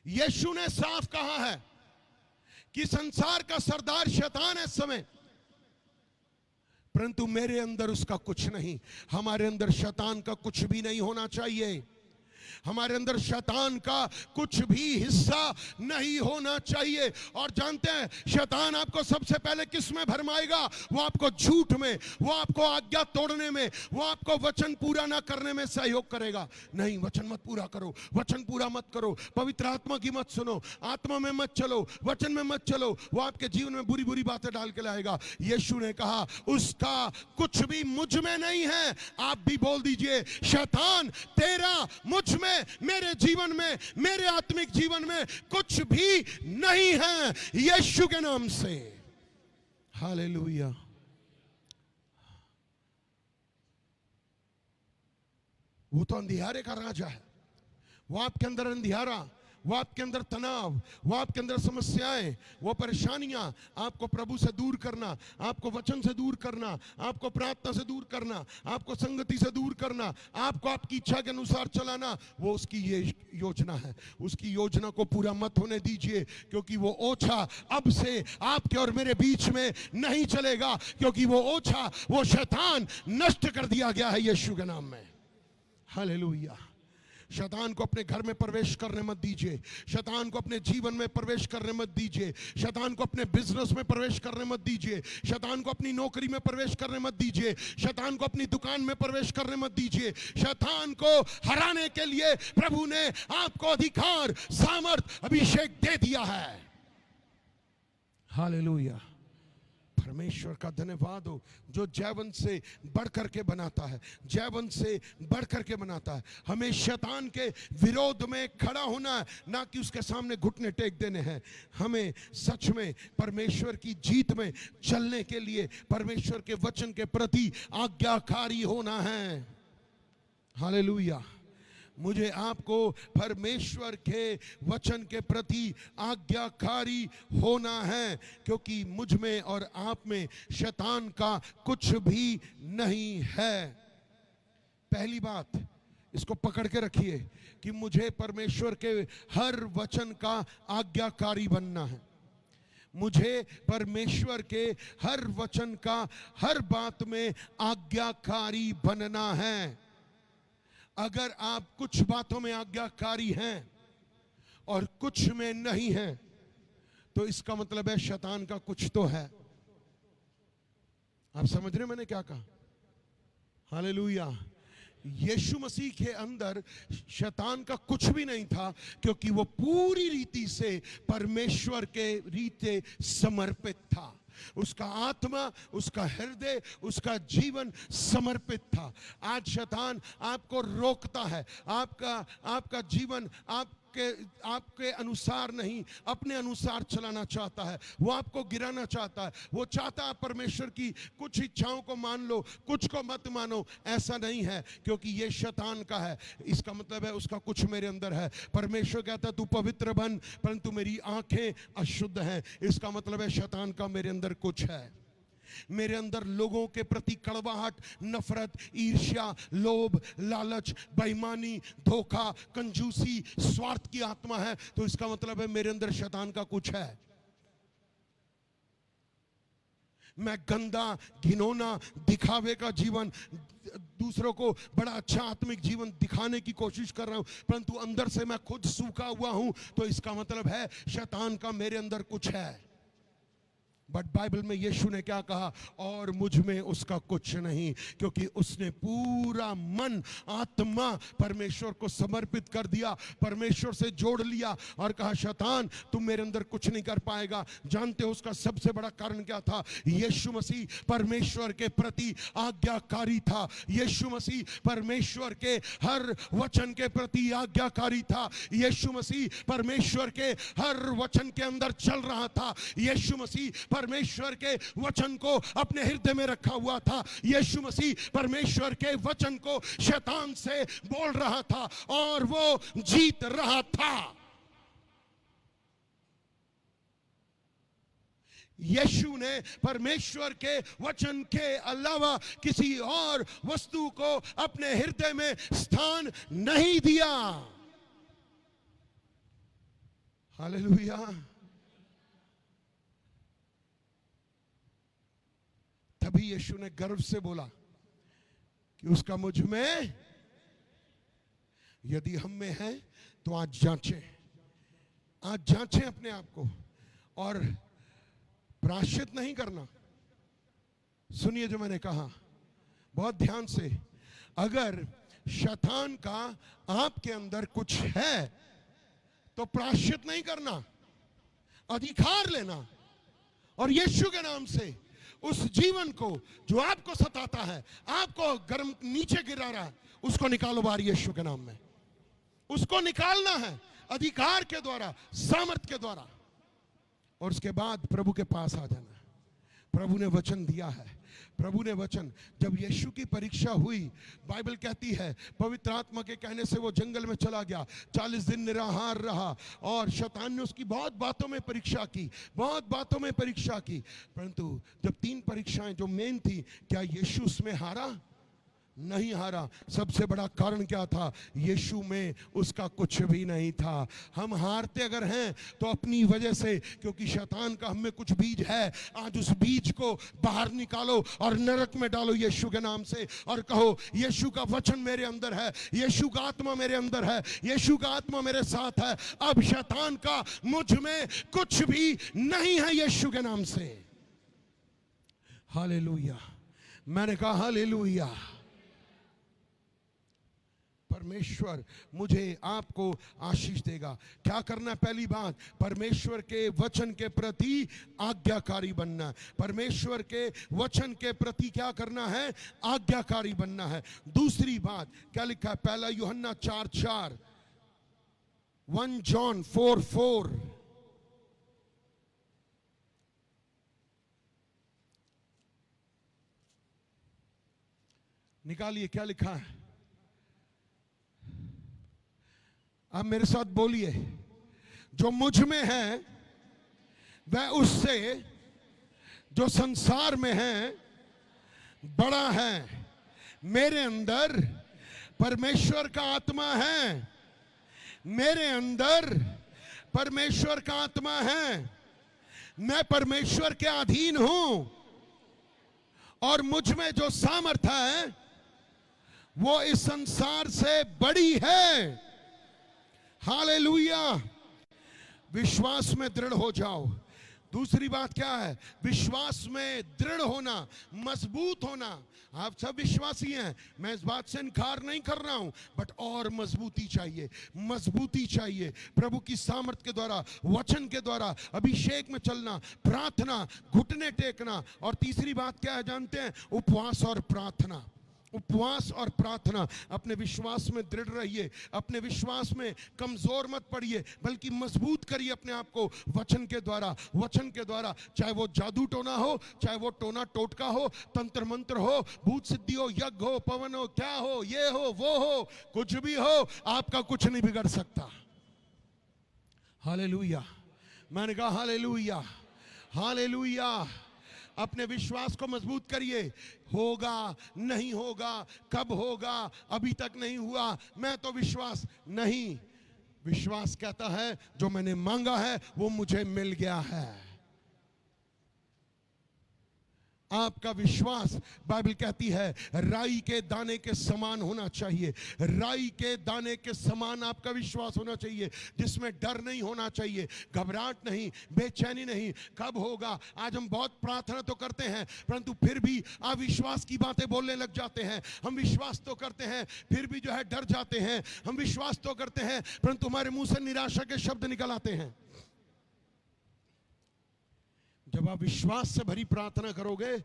यीशु ने साफ कहा है कि संसार का सरदार शैतान है इस समय, परंतु मेरे अंदर उसका कुछ नहीं। हमारे अंदर शैतान का कुछ भी नहीं होना चाहिए। हमारे अंदर शैतान का कुछ भी हिस्सा नहीं होना चाहिए। और जानते हैं शैतान आपको सबसे पहले किस में भरमाएगा? वो आपको झूठ में, वो आपको आज्ञा तोड़ने में, वो आपको वचन पूरा ना करने में सहयोग करेगा। नहीं, वचन मत पूरा करो, वचन पूरा मत करो, पवित्र आत्मा की मत सुनो, आत्मा में मत चलो, वचन में मत चलो। वो आपके जीवन में बुरी बुरी बातें डाल के लाएगा। यीशु ने कहा उसका कुछ भी मुझ में नहीं है। आप भी बोल दीजिए, शैतान तेरा मुझ में, मेरे जीवन में, मेरे आत्मिक जीवन में कुछ भी नहीं है, यीशु के नाम से। हालेलुया। वो तो अंधियारे का राजा है। वो आपके अंदर अंधियारा, वो आपके अंदर तनाव, वो आपके अंदर समस्याएं, वो परेशानियां, आपको प्रभु से दूर करना, आपको वचन से दूर करना, आपको प्रार्थना से दूर करना, आपको संगति से दूर करना, आपको आपकी इच्छा के अनुसार चलाना, वो उसकी ये योजना है। उसकी योजना को पूरा मत होने दीजिए, क्योंकि वो ओछा अब से आपके और मेरे बीच में नहीं चलेगा, क्योंकि वो ओछा, वो शैतान नष्ट कर दिया गया है यीशु के नाम में। हालेलुया। शैतान को अपने घर में प्रवेश करने मत दीजिए, शैतान को अपने जीवन में प्रवेश करने मत दीजिए, शैतान को अपने बिजनेस में प्रवेश करने मत दीजिए, शैतान को अपनी नौकरी में प्रवेश करने मत दीजिए, शैतान को अपनी दुकान में प्रवेश करने मत दीजिए। शैतान को हराने के लिए प्रभु ने आपको अधिकार, सामर्थ, अभिषेक दे दिया है। हालेलुया। परमेश्वर का धन्यवाद हो जो जयवंत से बढ़ करके बनाता है, जयवंत से बढ़ करके बनाता है। हमें शैतान के विरोध में खड़ा होना है, ना कि उसके सामने घुटने टेक देने हैं। हमें सच में परमेश्वर की जीत में चलने के लिए परमेश्वर के वचन के प्रति आज्ञाकारी होना है। हालेलुया। मुझे आपको परमेश्वर के वचन के प्रति आज्ञाकारी होना है, क्योंकि मुझ में और आप में शैतान का कुछ भी नहीं है। पहली बात इसको पकड़ के रखिए कि मुझे परमेश्वर के हर वचन का आज्ञाकारी बनना है। मुझे परमेश्वर के हर वचन का हर बात में आज्ञाकारी बनना है। अगर आप कुछ बातों में आज्ञाकारी हैं और कुछ में नहीं हैं, तो इसका मतलब है शैतान का कुछ तो है। आप समझ रहे हैं मैंने क्या कहा? हालेलुया। यीशु मसीह के अंदर शैतान का कुछ भी नहीं था, क्योंकि वो पूरी रीति से परमेश्वर के रीते समर्पित था। उसका आत्मा, उसका हृदय, उसका जीवन समर्पित था। आज शैतान आपको रोकता है, आपका जीवन, आप आपके अनुसार नहीं, अपने अनुसार चलाना चाहता है। वो आपको गिराना चाहता है। वो चाहता है परमेश्वर की कुछ इच्छाओं को मान लो, कुछ को मत मानो। ऐसा नहीं है, क्योंकि ये शैतान का है। इसका मतलब है उसका कुछ मेरे अंदर है। परमेश्वर कहता है तू पवित्र बन, परंतु मेरी आंखें अशुद्ध हैं। इसका मतलब है शैतान का मेरे अंदर कुछ है। मेरे अंदर लोगों के प्रति कड़वाहट, नफरत, ईर्ष्या, लोभ, लालच, बेईमानी, धोखा, कंजूसी, स्वार्थ की आत्मा है। तो इसका मतलब है मेरे अंदर शैतान का कुछ है। मैं गंदा, घिनौना, दिखावे का जीवन, दूसरों को बड़ा अच्छा आत्मिक जीवन दिखाने की कोशिश कर रहा हूं, परंतु अंदर से मैं खुद सूखा हुआ हूं। तो इसका मतलब है शैतान का मेरे अंदर कुछ है। बट बाइबल में यीशु ने क्या कहा? और मुझ में उसका कुछ नहीं, क्योंकि उसने पूरा मन, आत्मा परमेश्वर को समर्पित कर दिया, परमेश्वर से जोड़ लिया और कहा शैतान तुम मेरे अंदर कुछ नहीं कर पाएगा। जानते हो उसका सबसे बड़ा कारण क्या था? यीशु मसीह परमेश्वर के प्रति आज्ञाकारी था। यीशु मसीह परमेश्वर के हर वचन के प्रति आज्ञाकारी था। यीशु मसीह परमेश्वर के हर वचन के अंदर चल रहा था। यीशु मसीह परमेश्वर के वचन को अपने हृदय में रखा हुआ था। यीशु मसीह परमेश्वर के वचन को शैतान से बोल रहा था और वो जीत रहा था। यीशु ने परमेश्वर के वचन के अलावा किसी और वस्तु को अपने हृदय में स्थान नहीं दिया। हालेलुया। तभी यीशु ने गर्व से बोला कि उसका मुझ में, यदि हम में है तो आज जांचें, आज जांचें अपने आप को और प्रायश्चित नहीं करना। सुनिए जो मैंने कहा बहुत ध्यान से। अगर शैतान का आपके अंदर कुछ है तो प्रायश्चित नहीं करना, अधिकार लेना और यीशु के नाम से उस जीवन को जो आपको सताता है, आपको गर्म नीचे गिरा रहा है, उसको निकालो बाहर यीशु के नाम में। उसको निकालना है अधिकार के द्वारा, सामर्थ के द्वारा, और उसके बाद प्रभु के पास आ जाना है। प्रभु ने वचन दिया है। प्रभु ने वचन, जब यीशु की परीक्षा हुई, बाइबल कहती है पवित्र आत्मा के कहने से वो जंगल में चला गया, 40 दिन निराहार रहा और शैतान ने उसकी बहुत बातों में परीक्षा की, बहुत बातों में परीक्षा की, परंतु जब 3 परीक्षाएं जो मेन थी, क्या यीशु उसमें हारा? नहीं हारा। सबसे बड़ा कारण क्या था? यीशु में उसका कुछ भी नहीं था। हम हारते अगर हैं तो अपनी वजह से, क्योंकि शैतान का हम में कुछ बीज है। आज उस बीज को बाहर निकालो और नरक में डालो यीशु के नाम से और कहो यीशु का वचन मेरे अंदर है, यीशु का आत्मा मेरे अंदर है, यीशु का आत्मा मेरे साथ है। अब शैतान का मुझ में कुछ भी नहीं है यीशु के नाम से। हालेलुया। मैंने कहा हालेलुया। परमेश्वर मुझे आपको आशीष देगा। क्या करना है? पहली बात, परमेश्वर के वचन के प्रति आज्ञाकारी बनना है। परमेश्वर के वचन के प्रति क्या करना है? आज्ञाकारी बनना है। दूसरी बात क्या लिखा है? पहला यूहन्ना 4:4, 1 John 4:4, निकालिए क्या लिखा है। आप मेरे साथ बोलिए, जो मुझ में है वह उससे जो संसार में है बड़ा है। मेरे अंदर परमेश्वर का आत्मा है, मेरे अंदर परमेश्वर का आत्मा है, मैं परमेश्वर के अधीन हूं और मुझ में जो सामर्थ है वो इस संसार से बड़ी है। हालेलुया। विश्वास में दृढ़ हो जाओ। दूसरी बात क्या है? विश्वास में दृढ़ होना, मजबूत होना। आप सब विश्वासी हैं, मैं इस बात से इनकार नहीं कर रहा हूं, बट और मजबूती चाहिए, मजबूती चाहिए। प्रभु की सामर्थ के द्वारा, वचन के द्वारा, अभिषेक में चलना, प्रार्थना, घुटने टेकना। और तीसरी बात क्या है जानते हैं? उपवास और प्रार्थना। उपवास और प्रार्थना। अपने विश्वास में दृढ़ रहिए, अपने विश्वास में कमजोर मत पड़िए, बल्कि मजबूत करिए अपने आप को वचन के द्वारा, वचन के द्वारा। चाहे वो जादू टोना हो, चाहे वो टोना टोटका हो, तंत्र मंत्र हो, भूत सिद्धि हो, यज्ञ हो, पवन हो, क्या हो, ये हो, वो हो, कुछ भी हो, आपका कुछ नहीं बिगड़ सकता। हालेलुया। मैंने कहा हालेलुया, हालेलुया। अपने विश्वास को मजबूत करिए। होगा, नहीं होगा, कब होगा, अभी तक नहीं हुआ, मैं तो विश्वास नहीं। विश्वास कहता है जो मैंने मांगा है वो मुझे मिल गया है। आपका विश्वास, बाइबल कहती है, राई के दाने के समान होना चाहिए। राई के दाने के समान आपका विश्वास होना चाहिए, जिसमें डर नहीं होना चाहिए, घबराहट नहीं, बेचैनी नहीं। कब होगा? आज हम बहुत प्रार्थना तो करते हैं, परंतु फिर भी अविश्वास की बातें बोलने लग जाते हैं। हम विश्वास तो करते हैं, फिर भी जो है डर जाते हैं। हम विश्वास तो करते हैं, परंतु हमारे मुंह से निराशा के शब्द निकल आते हैं। जब आप विश्वास से भरी प्रार्थना करोगे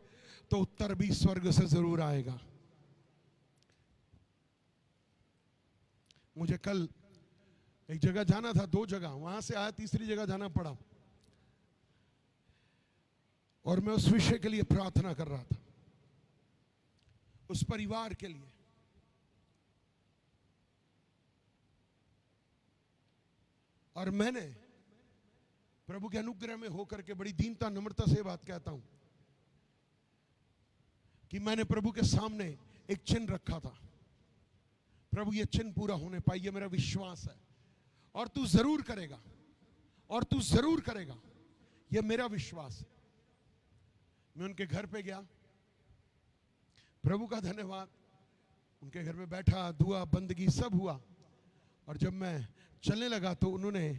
तो उत्तर भी स्वर्ग से जरूर आएगा। मुझे कल एक जगह जाना था, 2 जगह, वहां से आया, तीसरी जगह जाना पड़ा, और मैं उस विषय के लिए प्रार्थना कर रहा था, उस परिवार के लिए। और मैंने प्रभु के अनुग्रह में होकर के बड़ी दीनता नम्रता से बात कहता हूं कि मैंने प्रभु के सामने एक चिन्ह रखा था। प्रभु ये चिन्ह पूरा होने पाए, ये मेरा विश्वास है, और तू जरूर करेगा, और तू जरूर करेगा, ये मेरा विश्वास है। मैं उनके घर पे गया, प्रभु का धन्यवाद, उनके घर में बैठा, दुआ बंदगी सब हुआ। और जब मैं चलने लगा तो उन्होंने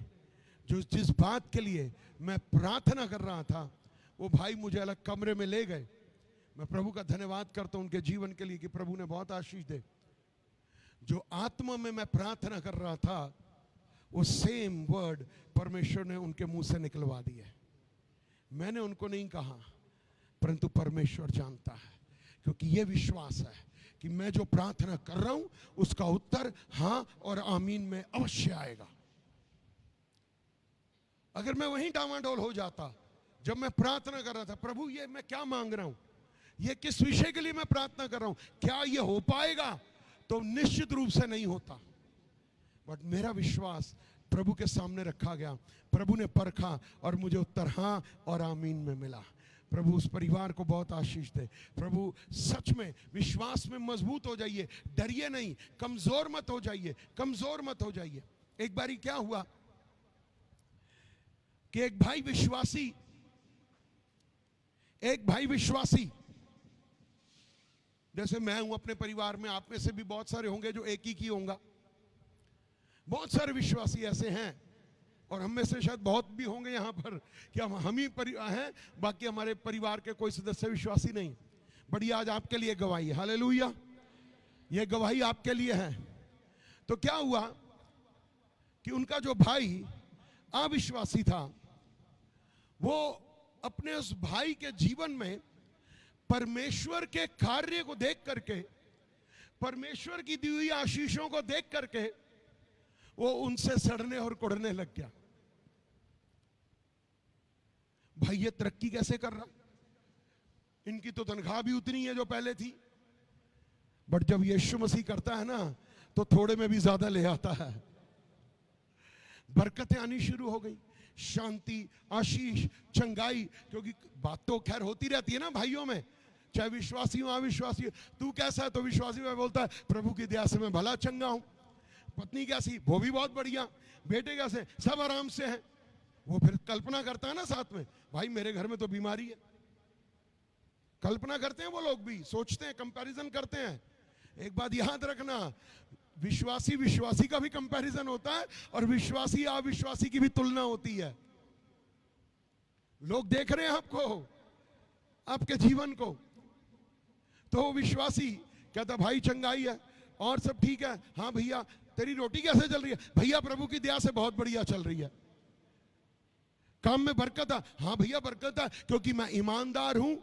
जिस बात के लिए मैं प्रार्थना कर रहा था, वो भाई मुझे अलग कमरे में ले गए। मैं प्रभु का धन्यवाद करता हूं उनके जीवन के लिए कि प्रभु ने बहुत आशीष दे। जो आत्मा में मैं प्रार्थना कर रहा था, वो सेम वर्ड परमेश्वर ने उनके मुंह से निकलवा दिए। मैंने उनको नहीं कहा, परंतु परमेश्वर जानता है, क्योंकि ये विश्वास है कि मैं जो प्रार्थना कर रहा हूं उसका उत्तर हां और आमीन में अवश्य आएगा। अगर मैं वहीं डामाडोल हो जाता जब मैं प्रार्थना कर रहा था, प्रभु ये मैं क्या मांग रहा हूं, ये किस विषय के लिए मैं प्रार्थना कर रहा हूं, क्या ये हो पाएगा, तो निश्चित रूप से नहीं होता। बट मेरा विश्वास प्रभु के सामने रखा गया, प्रभु ने परखा और मुझे उत्तर हां और आमीन में मिला। प्रभु उस परिवार को बहुत आशीष दे। प्रभु सच में विश्वास में मजबूत हो जाइए, डरिए नहीं, कमजोर मत हो जाइए, कमजोर मत हो जाइए। एक बारी क्या हुआ कि एक भाई विश्वासी, जैसे मैं हूं अपने परिवार में, आप में से भी बहुत सारे होंगे जो एक ही की होंगे। बहुत सारे विश्वासी ऐसे हैं, और हम में से शायद बहुत भी होंगे यहाँ पर कि हम ही हैं, बाकी हमारे परिवार के कोई सदस्य विश्वासी नहीं। बड़ी आज आपके लिए गवाही है, हालेलुया, ये गवाही आपके लिए है। तो क्या हुआ कि उनका जो भाई अविश्वासी था, वो अपने उस भाई के जीवन में परमेश्वर के कार्य को देख करके, परमेश्वर की दी हुई आशीषों को देख करके वो उनसे सड़ने और कुड़ने लग गया। भाई ये तरक्की कैसे कर रहा, इनकी तो तनख्वाह भी उतनी है जो पहले थी, बट जब यीशु मसीह करता है ना तो थोड़े में भी ज्यादा ले आता है। बरकतें आनी शुरू हो गई, शांति, आशीष, चंगाई, क्योंकि बात तो खैर होती रहती है ना भाइयों में, चाहे विश्वासी हो अविश्वासी हो। तू कैसा है तो विश्वासी में बोलता है प्रभु की दया से मैं भला चंगा हूं। पत्नी कैसी, वो भी बहुत बढ़िया। बेटे कैसे, सब आराम से हैं। वो फिर कल्पना करता है ना साथ में, भाई मेरे घर में तो बीमारी है। कल्पना करते हैं वो लोग भी, सोचते हैं, कंपैरिजन करते हैं। एक बात याद रखना, विश्वासी का भी कंपैरिजन होता है और विश्वासी अविश्वासी की भी तुलना होती है। लोग देख रहे हैं आपको, आपके जीवन को, तो विश्वासी कहता भाई चंगाई है और सब ठीक है। हाँ भैया तेरी रोटी कैसे चल रही है, भैया प्रभु की दया से बहुत बढ़िया चल रही है। काम में बरकत है, हाँ भैया बरकत है, क्योंकि मैं ईमानदार हूं,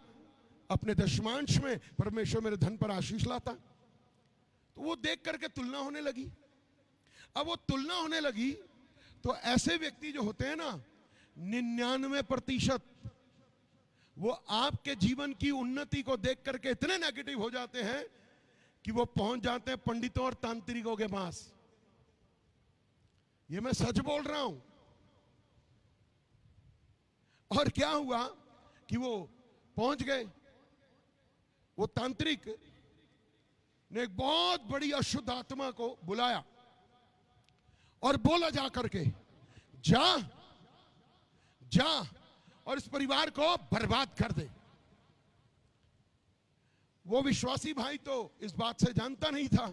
अपने दशमांश में परमेश्वर मेरे धन पर आशीष लाता। तो वो देख करके तुलना होने लगी। अब वो तुलना होने लगी तो ऐसे व्यक्ति जो होते हैं ना, 99% वो आपके जीवन की उन्नति को देख करके इतने नेगेटिव हो जाते हैं कि वो पहुंच जाते हैं पंडितों और तांत्रिकों के पास। ये मैं सच बोल रहा हूं। और क्या हुआ कि वो पहुंच गए। वो तांत्रिक ने एक बहुत बड़ी अशुद्ध आत्मा को बुलाया और बोला जा करके, जा जा और इस परिवार को बर्बाद कर दे। वो विश्वासी भाई तो इस बात से जानता नहीं था,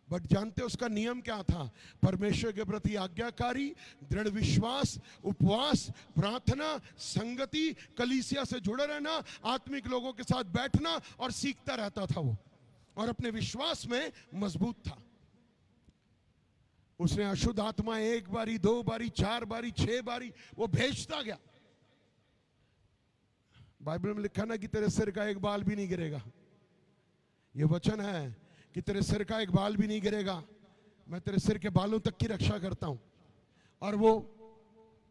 बट जानते उसका नियम क्या था? परमेश्वर के प्रति आज्ञाकारी, दृढ़ विश्वास, उपवास, प्रार्थना, संगति, कलीसिया से जुड़े रहना, आत्मिक लोगों के साथ बैठना और सीखता रहता था वो, और अपने विश्वास में मजबूत था। उसने अशुद्ध आत्मा 1 बारी, 2 बारी, 4 बारी, 6 बारी वो भेजता गया। बाइबल में लिखा ना कि तेरे सिर का एक बाल भी नहीं गिरेगा। ये वचन है कि तेरे सिर का एक बाल भी नहीं गिरेगा, मैं तेरे सिर के बालों तक की रक्षा करता हूं। और वो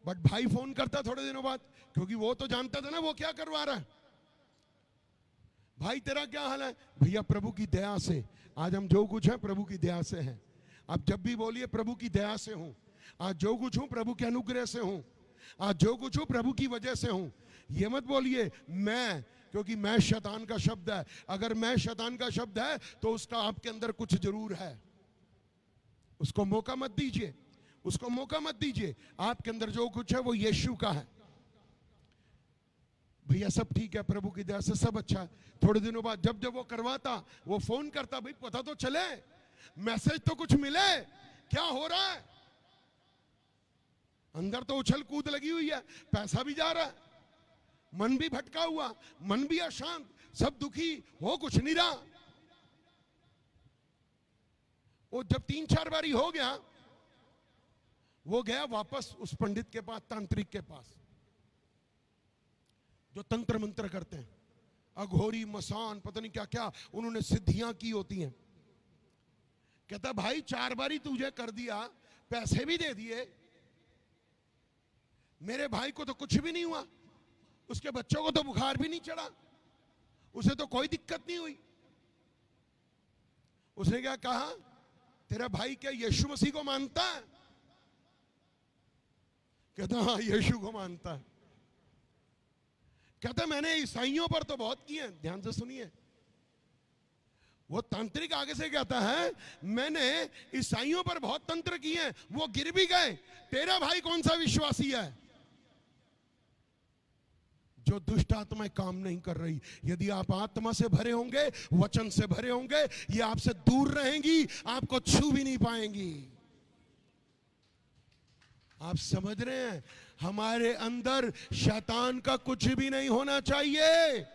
बट भाई फोन करता थोड़े दिनों बाद, क्योंकि वो तो जानता था ना वो क्या करवा रहा है। भाई तेरा क्या हाल है? भैया प्रभु की दया से, आज हम जो कुछ है प्रभु की दया से है। आप जब भी बोलिए प्रभु की दया से हूं, आज जो कुछ हूं प्रभु के अनुग्रह से हूं, आज जो कुछ हूं प्रभु की वजह से हूं। ये मत बोलिए मैं, क्योंकि मैं शैतान का शब्द है। अगर मैं शैतान का शब्द है तो उसका आपके अंदर कुछ जरूर है। उसको मौका मत दीजिए, उसको मौका मत दीजिए। आपके अंदर जो कुछ है वो यीशु का है। भैया सब ठीक है, प्रभु की दया से सब अच्छा है। थोड़े दिनों बाद जब जब वो करवाता, वो फोन करता, भाई पता तो चले, मैसेज तो कुछ मिले, क्या हो रहा है। अंदर तो उछल कूद लगी हुई है, पैसा भी जा रहा है, मन भी भटका हुआ, मन भी अशांत, सब दुखी, हो कुछ नहीं रहा। वो जब 3-4 बारी हो गया, वो गया वापस उस पंडित के पास, तांत्रिक के पास, जो तंत्र मंत्र करते हैं, अघोरी मसान पता नहीं क्या क्या उन्होंने सिद्धियां की होती हैं। कहता भाई 4 बारी तुझे कर दिया, पैसे भी दे दिए, मेरे भाई को तो कुछ भी नहीं हुआ, उसके बच्चों को तो बुखार भी नहीं चढ़ा, उसे तो कोई दिक्कत नहीं हुई। उसने क्या कहा, तेरा भाई क्या यीशु मसीह को मानता है? कहता हाँ यीशु को मानता है। कहता मैंने ईसाइयों पर तो बहुत किए हैं। ध्यान से सुनिए, वो तांत्रिक आगे से कहता है मैंने ईसाइयों पर बहुत तंत्र किए हैं, वो गिर भी गए, तेरा भाई कौन सा विश्वासी है जो दुष्ट आत्माएं काम नहीं कर रही। यदि आप आत्मा से भरे होंगे, वचन से भरे होंगे, ये आपसे दूर रहेंगी, आपको छू भी नहीं पाएंगी। आप समझ रहे हैं? हमारे अंदर शैतान का कुछ भी नहीं होना चाहिए।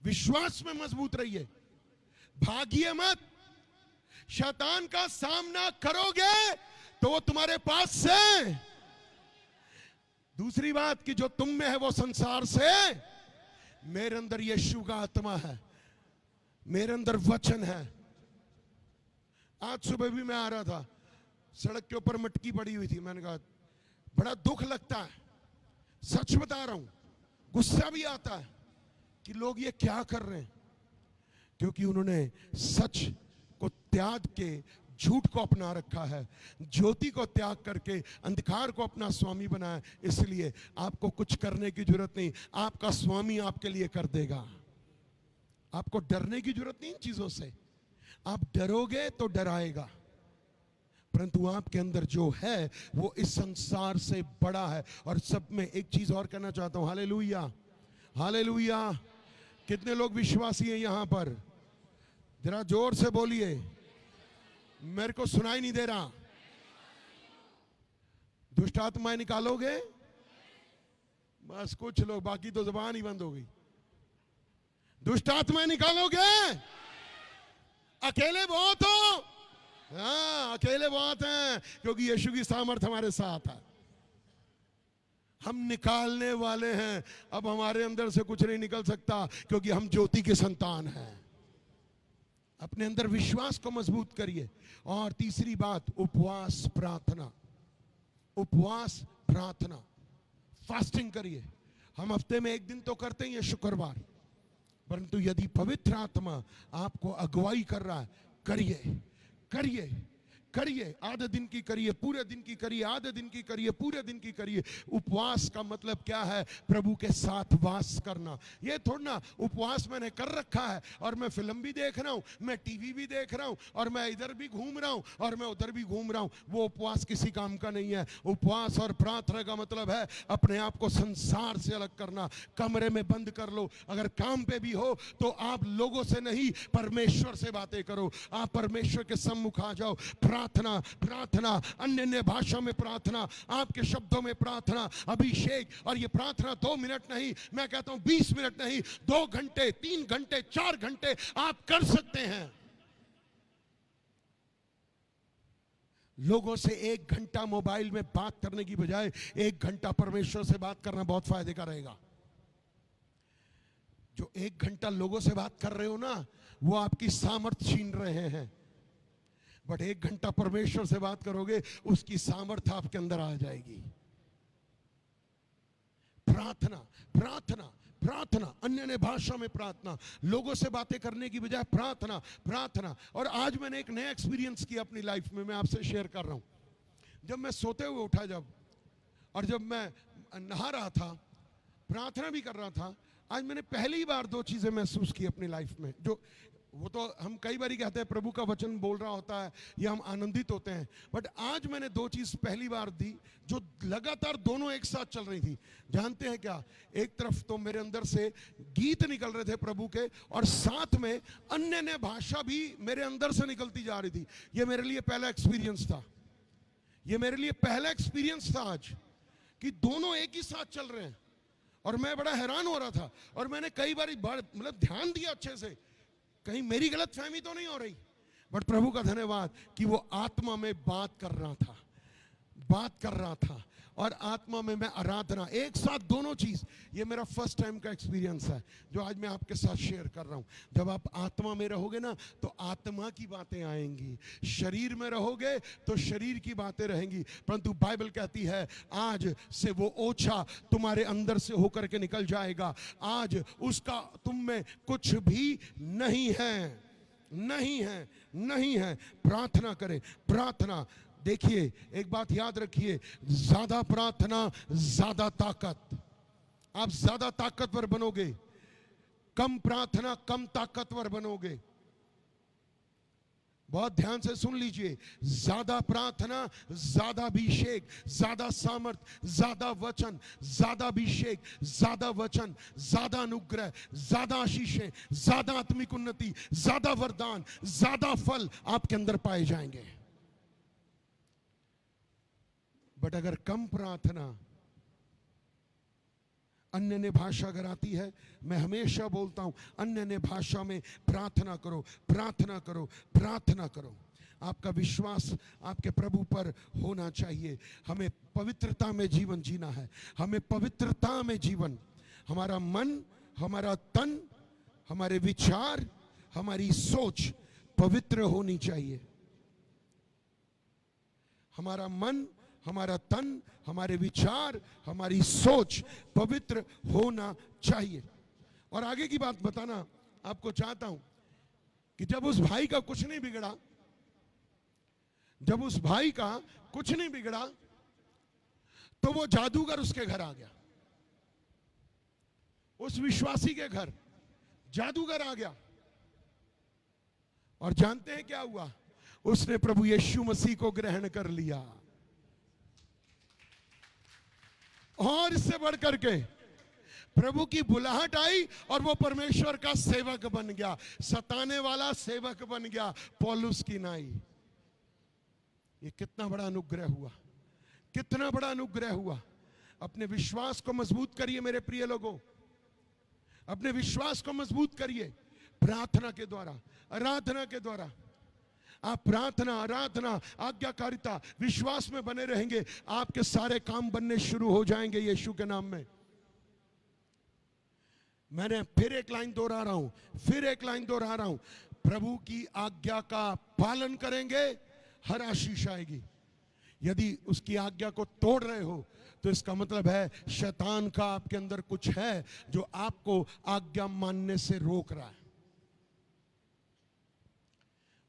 विश्वास में मजबूत रहिए, भागिए मत। शैतान का सामना करोगे तो वो तुम्हारे पास से, दूसरी बात कि जो तुम में है वो संसार से। मेरे अंदर यीशु का आत्मा है, मेरे अंदर वचन है। आज सुबह भी मैं आ रहा था, सड़क के ऊपर मटकी पड़ी हुई थी, मैंने कहा बड़ा दुख लगता है, सच बता रहा हूं, गुस्सा भी आता है कि लोग ये क्या कर रहे हैं, क्योंकि उन्होंने सच को त्याग के झूठ को अपना रखा है, ज्योति को त्याग करके अंधकार को अपना स्वामी बनाया। इसलिए आपको कुछ करने की जरूरत नहीं, आपका स्वामी आपके लिए कर देगा। आपको डरने की जरूरत नहीं इन चीजों से। आप डरोगे तो डराएगा, परंतु आपके अंदर जो है वो इस संसार से बड़ा है। और सब में एक चीज और कहना चाहता हूं, हालेलुया, हालेलुया। कितने लोग विश्वासी हैं यहां पर? जरा जोर से बोलिए, मेरे को सुनाई नहीं दे रहा। दुष्ट आत्माएं निकालोगे? बस कुछ लोग, बाकी तो जुबान ही बंद हो गई। दुष्ट आत्माएं निकालोगे? अकेले बहुत हो? हाँ अकेले बहुत हैं, क्योंकि यीशु की सामर्थ हमारे साथ है। हम निकालने वाले हैं। अब हमारे अंदर से कुछ नहीं निकल सकता, क्योंकि हम ज्योति के संतान हैं। अपने अंदर विश्वास को मजबूत करिए। और तीसरी बात, उपवास प्रार्थना। उपवास प्रार्थना, फास्टिंग करिए। हम हफ्ते में एक दिन तो करते ही हैं, शुक्रवार, परंतु यदि पवित्र आत्मा आपको अगुवाई कर रहा है, करिए करिए करिए। आधे दिन की करिए, पूरे दिन की करिए, आधे दिन की करिए, पूरे दिन की करिए। उपवास का मतलब क्या है? प्रभु के साथ वास करना। ये थोड़ा ना उपवास मैंने कर रखा है और मैं फिल्म भी देख रहा हूं, मैं टीवी भी देख रहा हूं, और मैं इधर भी घूम रहा हूं और मैं उधर भी घूम रहा हूं। वो उपवास किसी काम का नहीं है। उपवास और प्रार्थना का मतलब है अपने आप को संसार से अलग करना। कमरे में बंद कर लो, अगर काम पे भी हो तो आप लोगों से नहीं, परमेश्वर से बातें करो। आप परमेश्वर के सम्मुख आ जाओ। प्रार्थना प्रार्थना, अन्य भाषा में प्रार्थना, आपके शब्दों में प्रार्थना, अभिषेक। और ये प्रार्थना 2 मिनट नहीं, मैं कहता हूं 20 मिनट नहीं, 2 घंटे, 3 घंटे, 4 घंटे आप कर सकते हैं। लोगों से 1 घंटा मोबाइल में बात करने की बजाय 1 घंटा परमेश्वर से बात करना बहुत फायदे का रहेगा। जो 1 घंटा लोगों से बात कर रहे हो ना, वो आपकी सामर्थ्य छीन रहे हैं। बट 1 घंटा परमेश्वर से बात करोगे, उसकी सामर्थ्य आपके अंदर आ जाएगी। प्रार्थना प्रार्थना प्रार्थना, अन्य भाषा में प्रार्थना, लोगों से बातें करने की बजाय प्रार्थना प्रार्थना। और आज मैंने एक नया एक्सपीरियंस किया अपनी लाइफ में, मैं आपसे शेयर कर रहा हूं। जब मैं सोते हुए उठा और जब मैं नहा रहा था, प्रार्थना भी कर रहा था, आज मैंने पहली बार 2 चीजें महसूस की अपनी लाइफ में। जो वो तो हम कई बार कहते हैं प्रभु का वचन बोल रहा होता है या हम आनंदित होते हैं, बट आज मैंने 2 चीज पहली बार दी जो लगातार दोनों एक साथ चल रही थी। जानते हैं क्या? एक तरफ तो मेरे अंदर से गीत निकल रहे थे प्रभु के, और साथ में अन्य भाषा भी मेरे अंदर से निकलती जा रही थी। ये मेरे लिए पहला एक्सपीरियंस था। ये मेरे लिए पहला एक्सपीरियंस था आज, कि दोनों एक ही साथ चल रहे हैं। और मैं बड़ा हैरान हो रहा था, और मैंने कई बार मतलब ध्यान दिया अच्छे से, कहीं मेरी गलत फहमी तो नहीं हो रही। बट प्रभु का धन्यवाद कि वो आत्मा में बात कर रहा था, और आत्मा में मैं आराधना, एक साथ दोनों चीज। ये मेरा फर्स्ट टाइम का एक्सपीरियंस है जो आज मैं आपके साथ शेयर कर रहा हूं। जब आप आत्मा में रहोगे ना, तो आत्मा की बातें आएंगी। शरीर में रहोगे तो शरीर की बातें रहेंगी। परंतु बाइबल कहती है आज से वो ओछा तुम्हारे अंदर से होकर के निकल जाएगा। आज उसका तुम में कुछ भी नहीं है, नहीं है, नहीं है। प्रार्थना करें, प्रार्थना। देखिए, एक बात याद रखिए, ज्यादा प्रार्थना ज्यादा ताकत। आप ज्यादा ताकतवर बनोगे, कम प्रार्थना कम ताकतवर बनोगे। बहुत ध्यान से सुन लीजिए, ज्यादा प्रार्थना ज्यादा अभिषेक, ज्यादा सामर्थ, ज्यादा वचन, ज्यादा अभिषेक, ज्यादा वचन, ज्यादा अनुग्रह, ज्यादा आशीषें, ज्यादा आत्मिक उन्नति, ज्यादा वरदान, ज्यादा फल आपके अंदर पाए जाएंगे। बट अगर कम प्रार्थना, अन्य भाषा अगर आती है, मैं हमेशा बोलता हूं अन्य भाषा में प्रार्थना करो, प्रार्थना करो, प्रार्थना करो। आपका विश्वास आपके प्रभु पर होना चाहिए। हमें पवित्रता में जीवन जीना है, हमें पवित्रता में जीवन, हमारा मन, हमारा तन, हमारे विचार, हमारी सोच पवित्र होनी चाहिए। हमारा मन, हमारा तन, हमारे विचार, हमारी सोच पवित्र होना चाहिए। और आगे की बात बताना आपको चाहता हूं कि जब उस भाई का कुछ नहीं बिगड़ा, जब उस भाई का कुछ नहीं बिगड़ा, तो वो जादूगर उसके घर आ गया। उस विश्वासी के घर जादूगर आ गया, और जानते हैं क्या हुआ? उसने प्रभु यीशु मसीह को ग्रहण कर लिया। और इससे बढ़कर के प्रभु की बुलाहट आई और वो परमेश्वर का सेवक बन गया, सताने वाला सेवक बन गया, पौलुस की नाई। ये कितना बड़ा अनुग्रह हुआ, कितना बड़ा अनुग्रह हुआ। अपने विश्वास को मजबूत करिए मेरे प्रिय लोगों, अपने विश्वास को मजबूत करिए प्रार्थना के द्वारा, आराधना के द्वारा। आप प्रार्थना, आराधना, आज्ञाकारिता, विश्वास में बने रहेंगे, आपके सारे काम बनने शुरू हो जाएंगे यीशु के नाम में। मैंने फिर एक लाइन दोहरा रहा हूं, फिर एक लाइन दोहरा रहा हूं। प्रभु की आज्ञा का पालन करेंगे, हर आशीष आएगी। यदि उसकी आज्ञा को तोड़ रहे हो तो इसका मतलब है शैतान का आपके अंदर कुछ है जो आपको आज्ञा मानने से रोक रहा है।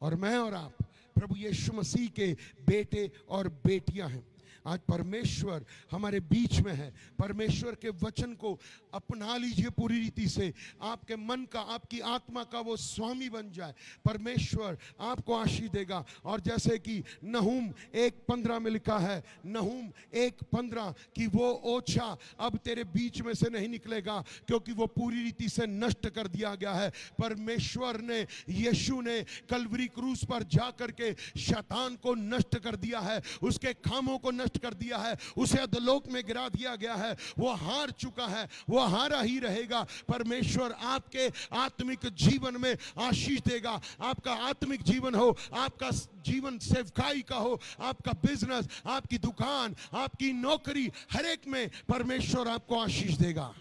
और मैं और आप प्रभु यीशु मसीह के बेटे और बेटियां हैं। आज परमेश्वर हमारे बीच में है। परमेश्वर के वचन को अपना लीजिए पूरी रीति से। आपके मन का, आपकी आत्मा का वो स्वामी बन जाए। परमेश्वर आपको आशीष देगा। और जैसे कि नहूम 1:15 में लिखा है, नहूम 1:15 कि वो ओछा अब तेरे बीच में से नहीं निकलेगा, क्योंकि वो पूरी रीति से नष्ट कर दिया गया है। परमेश्वर ने, यीशु ने कलवरी क्रूस पर जा करके शैतान को नष्ट कर दिया है, उसके खामों को नष्ट कर दिया है, उसे अधोलोक में गिरा दिया गया है। वो हार चुका है, वो हारा ही रहेगा। परमेश्वर आपके आत्मिक जीवन में आशीष देगा। आपका आत्मिक जीवन हो, आपका जीवन सेवकाई का हो, आपका बिजनेस, आपकी दुकान, आपकी नौकरी, हर एक में परमेश्वर आपको आशीष देगा।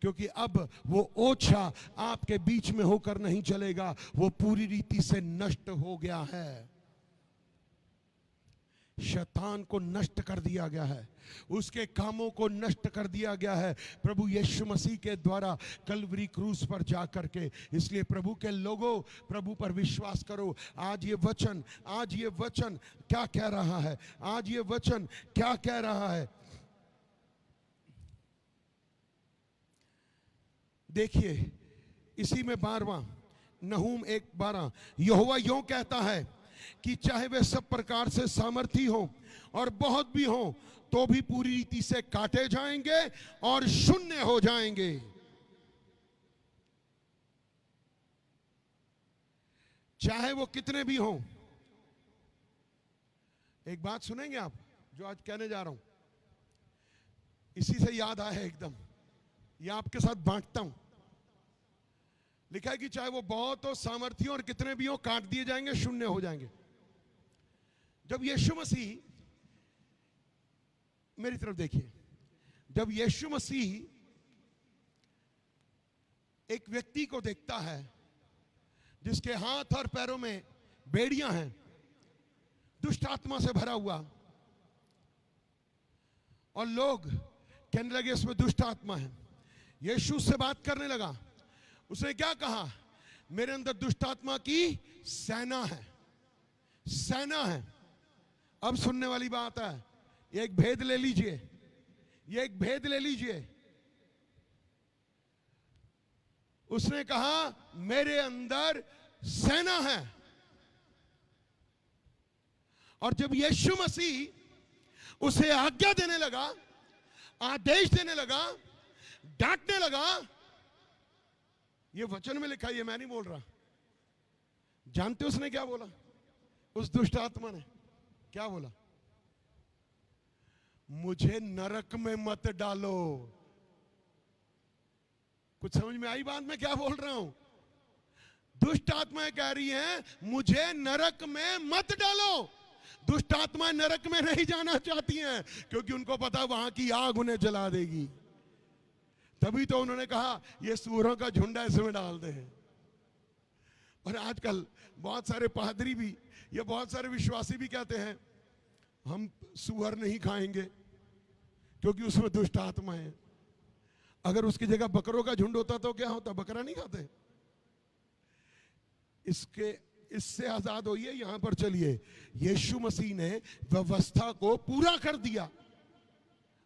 क्योंकि अब वो ओछा आपके बीच में होकर नहीं चलेगा, वो पूरी रीति से नष्ट हो गया है। शैतान को नष्ट कर दिया गया है, उसके कामों को नष्ट कर दिया गया है प्रभु यीशु मसीह के द्वारा कलवरी क्रूस पर जा करके। इसलिए प्रभु के लोगों, प्रभु पर विश्वास करो। आज ये वचन क्या कह रहा है? आज ये वचन क्या कह रहा है? देखिए इसी में 12वां, नहूम 1:12, यहोवा यूं कहता है कि चाहे वे सब प्रकार से सामर्थी हो और बहुत भी हो, तो भी पूरी रीति से काटे जाएंगे और शून्य हो जाएंगे। चाहे वो कितने भी हो। एक बात सुनेंगे आप जो आज कहने जा रहा हूं, इसी से याद आया एकदम, ये आपके साथ बांटता हूं। लिखा है कि चाहे वो बहुत हो, सामर्थी हो और कितने भी हो, काट दिए जाएंगे, शून्य हो जाएंगे। जब यीशु मसीह, मेरी तरफ देखिए, जब यीशु मसीह एक व्यक्ति को देखता है जिसके हाथ और पैरों में बेड़ियां हैं, दुष्ट आत्मा से भरा हुआ, और लोग कहने लगे इसमें दुष्ट आत्मा है, यीशु उससे बात करने लगा। उसने क्या कहा? मेरे अंदर दुष्ट आत्मा की सेना है, सेना है। अब सुनने वाली बात है, ये एक भेद ले लीजिए, ये एक भेद ले लीजिए। उसने कहा मेरे अंदर सेना है। और जब यीशु मसीह उसे आज्ञा देने लगा, आदेश देने लगा, डांटने लगा, ये वचन में लिखा है, ये मैं नहीं बोल रहा। जानते उसने क्या बोला? उस दुष्ट आत्मा ने क्या बोला? मुझे नरक में मत डालो। कुछ समझ में आई बात मैं क्या बोल रहा हूं? दुष्ट आत्माएं कह रही हैं मुझे नरक में मत डालो। दुष्ट आत्माएं नरक में नहीं जाना चाहती हैं, क्योंकि उनको पता वहां की आग उन्हें जला देगी। तभी तो उन्होंने कहा ये सूअरों का झुंड है, इसमें डाल दे। और आजकल बहुत सारे पादरी भी, ये बहुत सारे विश्वासी भी कहते हैं हम सूअर नहीं खाएंगे क्योंकि उसमें दुष्ट आत्मा है। अगर उसकी जगह बकरों का झुंड होता तो क्या होता? बकरा नहीं खाते। इससे आजाद होइए, यहां पर चलिए। यीशु मसीह ने व्यवस्था को पूरा कर दिया।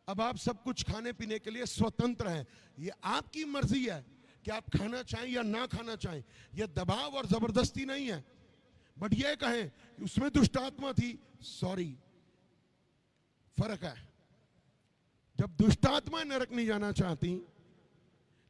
अब आप सब कुछ खाने पीने के लिए स्वतंत्र हैं। ये आपकी मर्जी है कि आप खाना चाहें या ना खाना चाहें। यह दबाव और जबरदस्ती नहीं है। बट ये कहें कि उसमें दुष्ट आत्मा थी, सॉरी, फर्क है। जब दुष्ट आत्मा नरक नहीं जाना चाहती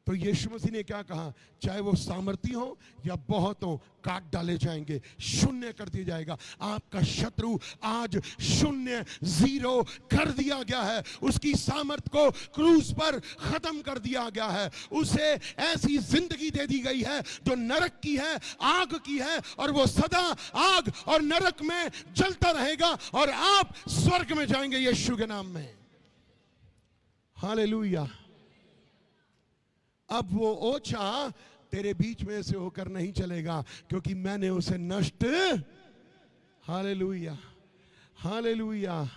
तो यीशु मसीह ने क्या कहा? चाहे वो सामर्थी हो या बहुत हो, काट डाले जाएंगे, शून्य कर दिया जाएगा। आपका शत्रु आज शून्य, जीरो कर दिया गया है। उसकी सामर्थ को क्रूस पर खत्म कर दिया गया है। उसे ऐसी जिंदगी दे दी गई है जो नरक की है, आग की है, और वो सदा आग और नरक में जलता रहेगा और आप स्वर्ग में जाएंगे यीशु के नाम में। हालेलुया। अब वो ओछा तेरे बीच में से होकर नहीं चलेगा, क्योंकि मैंने उसे नष्ट, हालेलुया हालेलुया।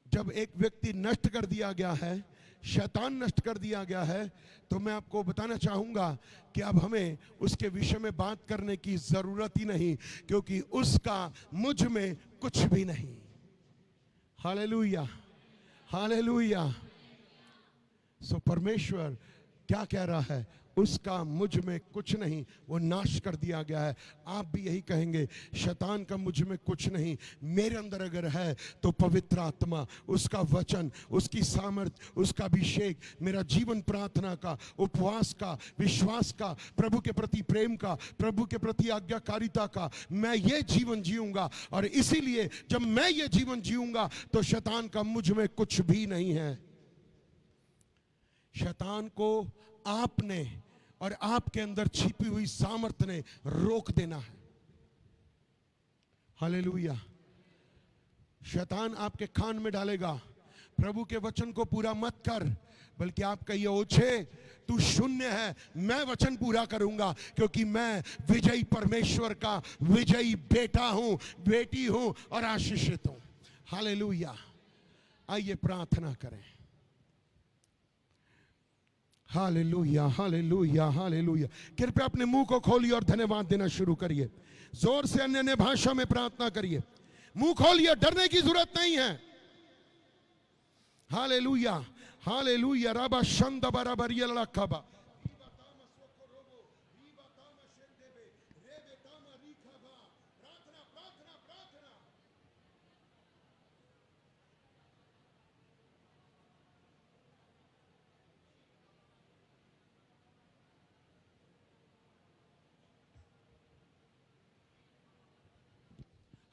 जब एक व्यक्ति नष्ट कर दिया गया है, शैतान नष्ट कर दिया गया है, तो मैं आपको बताना चाहूंगा कि अब हमें उसके विषय में बात करने की जरूरत ही नहीं, क्योंकि उसका मुझ में कुछ भी नहीं। Hallelujah hallelujah. सो परमेश्वर क्या कह रहा है? उसका मुझ में कुछ नहीं, वो नाश कर दिया गया है। आप भी यही कहेंगे, शैतान का मुझ में कुछ नहीं, मेरे अंदर अगर है तो पवित्र आत्मा, उसका वचन, उसकी सामर्थ्य, उसका अभिषेक, मेरा जीवन प्रार्थना का, उपवास का, विश्वास का, प्रभु के प्रति प्रेम का, प्रभु के प्रति आज्ञाकारिता का, मैं ये जीवन जीऊंगा। और इसीलिए जब मैं ये जीवन जीऊंगा तो शैतान का मुझ में कुछ भी नहीं है। शैतान को आपने और आपके अंदर छिपी हुई सामर्थ्य ने रोक देना है। हालेलुया। शैतान आपके कान में डालेगा, प्रभु के वचन को पूरा मत कर, बल्कि आप कहिए, ओछे तू शून्य है, मैं वचन पूरा करूंगा, क्योंकि मैं विजयी परमेश्वर का विजयी बेटा हूं, बेटी हूं और आशीषित हूं। हालेलुया। आइए प्रार्थना करें। Hallelujah hallelujah hallelujah. कृपया अपने मुंह को खोलिए और धन्यवाद देना शुरू करिए। जोर से अन्य भाषा में प्रार्थना करिए। मुंह खोलिए, डरने की जरूरत नहीं है। Hallelujah hallelujah. राबा शंद बराबर ये लड़का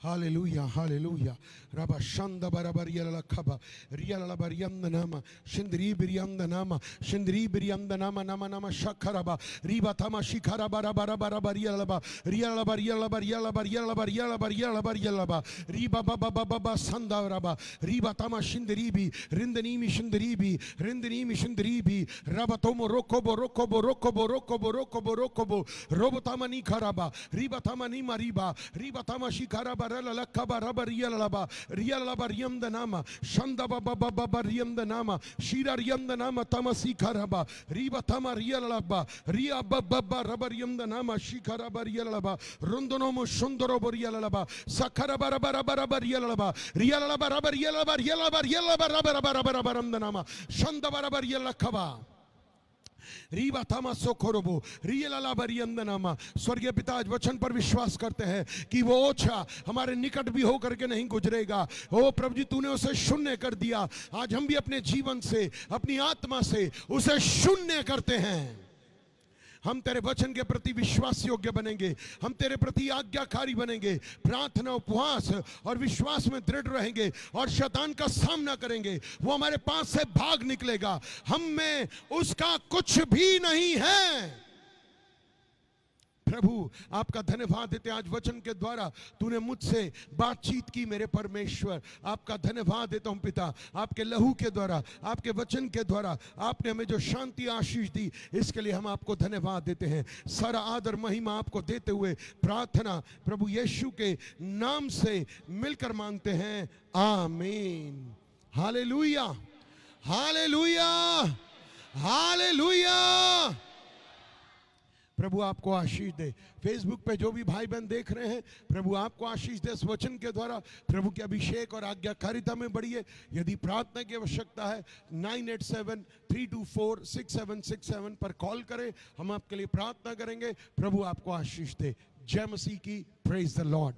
हालेलुया हालेलुया। रबा शंद बराबर यलखबा रियला बरियम नामा शिंद्री बिरियम नामा शिंद्री बिरियम नामा नामा नामा शखरबा रिबा तमा शिखरा बरा बरा बरा बरियलबा रियला बरियला बरियला बरियला बरियला बरियला बरियलबा रिबा बाबा बाबा संदारबा रिबा तमा शिंद्री बि रिंदनी मि शिंद्री बि रिंदनी मि शिंद्री बि रबा तोमो रोकोबो रोकोबो रोकोबो रोकोबो रोकोबो रोकोबो रोबो तमा नी खराबा रिबा तमा नी मरिबा रिबा तमा शिखरा लखबा रबर रियलबा रियलबा रियम द नामा शंदबा बाबा बाबा रियम द नामा शीरा रियम द नामा तमसी खरबा रिबा तमा रियलबा रिया बाबा रबर रियम द नामा शिखरबा रियलबा रुंदनोमो सुंदरो रियलबा सखरबा रबर रबर रियलबा रियलबा रबर रियलबा रियलबा रियलबा रबर रबर रबर रबर द नामा शंदबा रबर रियलखबा रीबा थामा सोखोरोबो रियला बरियंदनामा। स्वर्गीय पिता, आज वचन पर विश्वास करते हैं कि वो ओछा हमारे निकट भी होकर के नहीं गुजरेगा। ओ प्रभु जी, तूने उसे शून्य कर दिया। आज हम भी अपने जीवन से, अपनी आत्मा से उसे शून्य करते हैं। हम तेरे वचन के प्रति विश्वास योग्य बनेंगे, हम तेरे प्रति आज्ञाकारी बनेंगे, प्रार्थना, उपवास और विश्वास में दृढ़ रहेंगे और शैतान का सामना करेंगे। वो हमारे पास से भाग निकलेगा। हम में उसका कुछ भी नहीं है। प्रभु, आपका धन्यवाद देते आज वचन के द्वारा तूने मुझसे बातचीत की। मेरे परमेश्वर, आपका धन्यवाद देता हूं पिता, आपके लहू के द्वारा, आपके वचन के द्वारा आपने हमें जो शांति आशीष दी, इसके लिए हम आपको धन्यवाद देते हैं। सारा आदर महिमा आपको देते हुए प्रार्थना प्रभु यीशु के नाम से मिलकर मांगते हैं, आमीन। Hallelujah hallelujah hallelujah. प्रभु आपको आशीष दे। फेसबुक पे जो भी भाई बहन देख रहे हैं, प्रभु आपको आशीष दे। इस वचन के द्वारा प्रभु के अभिषेक और आज्ञाकारिता में बढ़िए। यदि प्रार्थना की आवश्यकता है 9873246767 पर कॉल करें, हम आपके लिए प्रार्थना करेंगे। प्रभु आपको आशीष दे। जय मसीह की। Praise the Lord.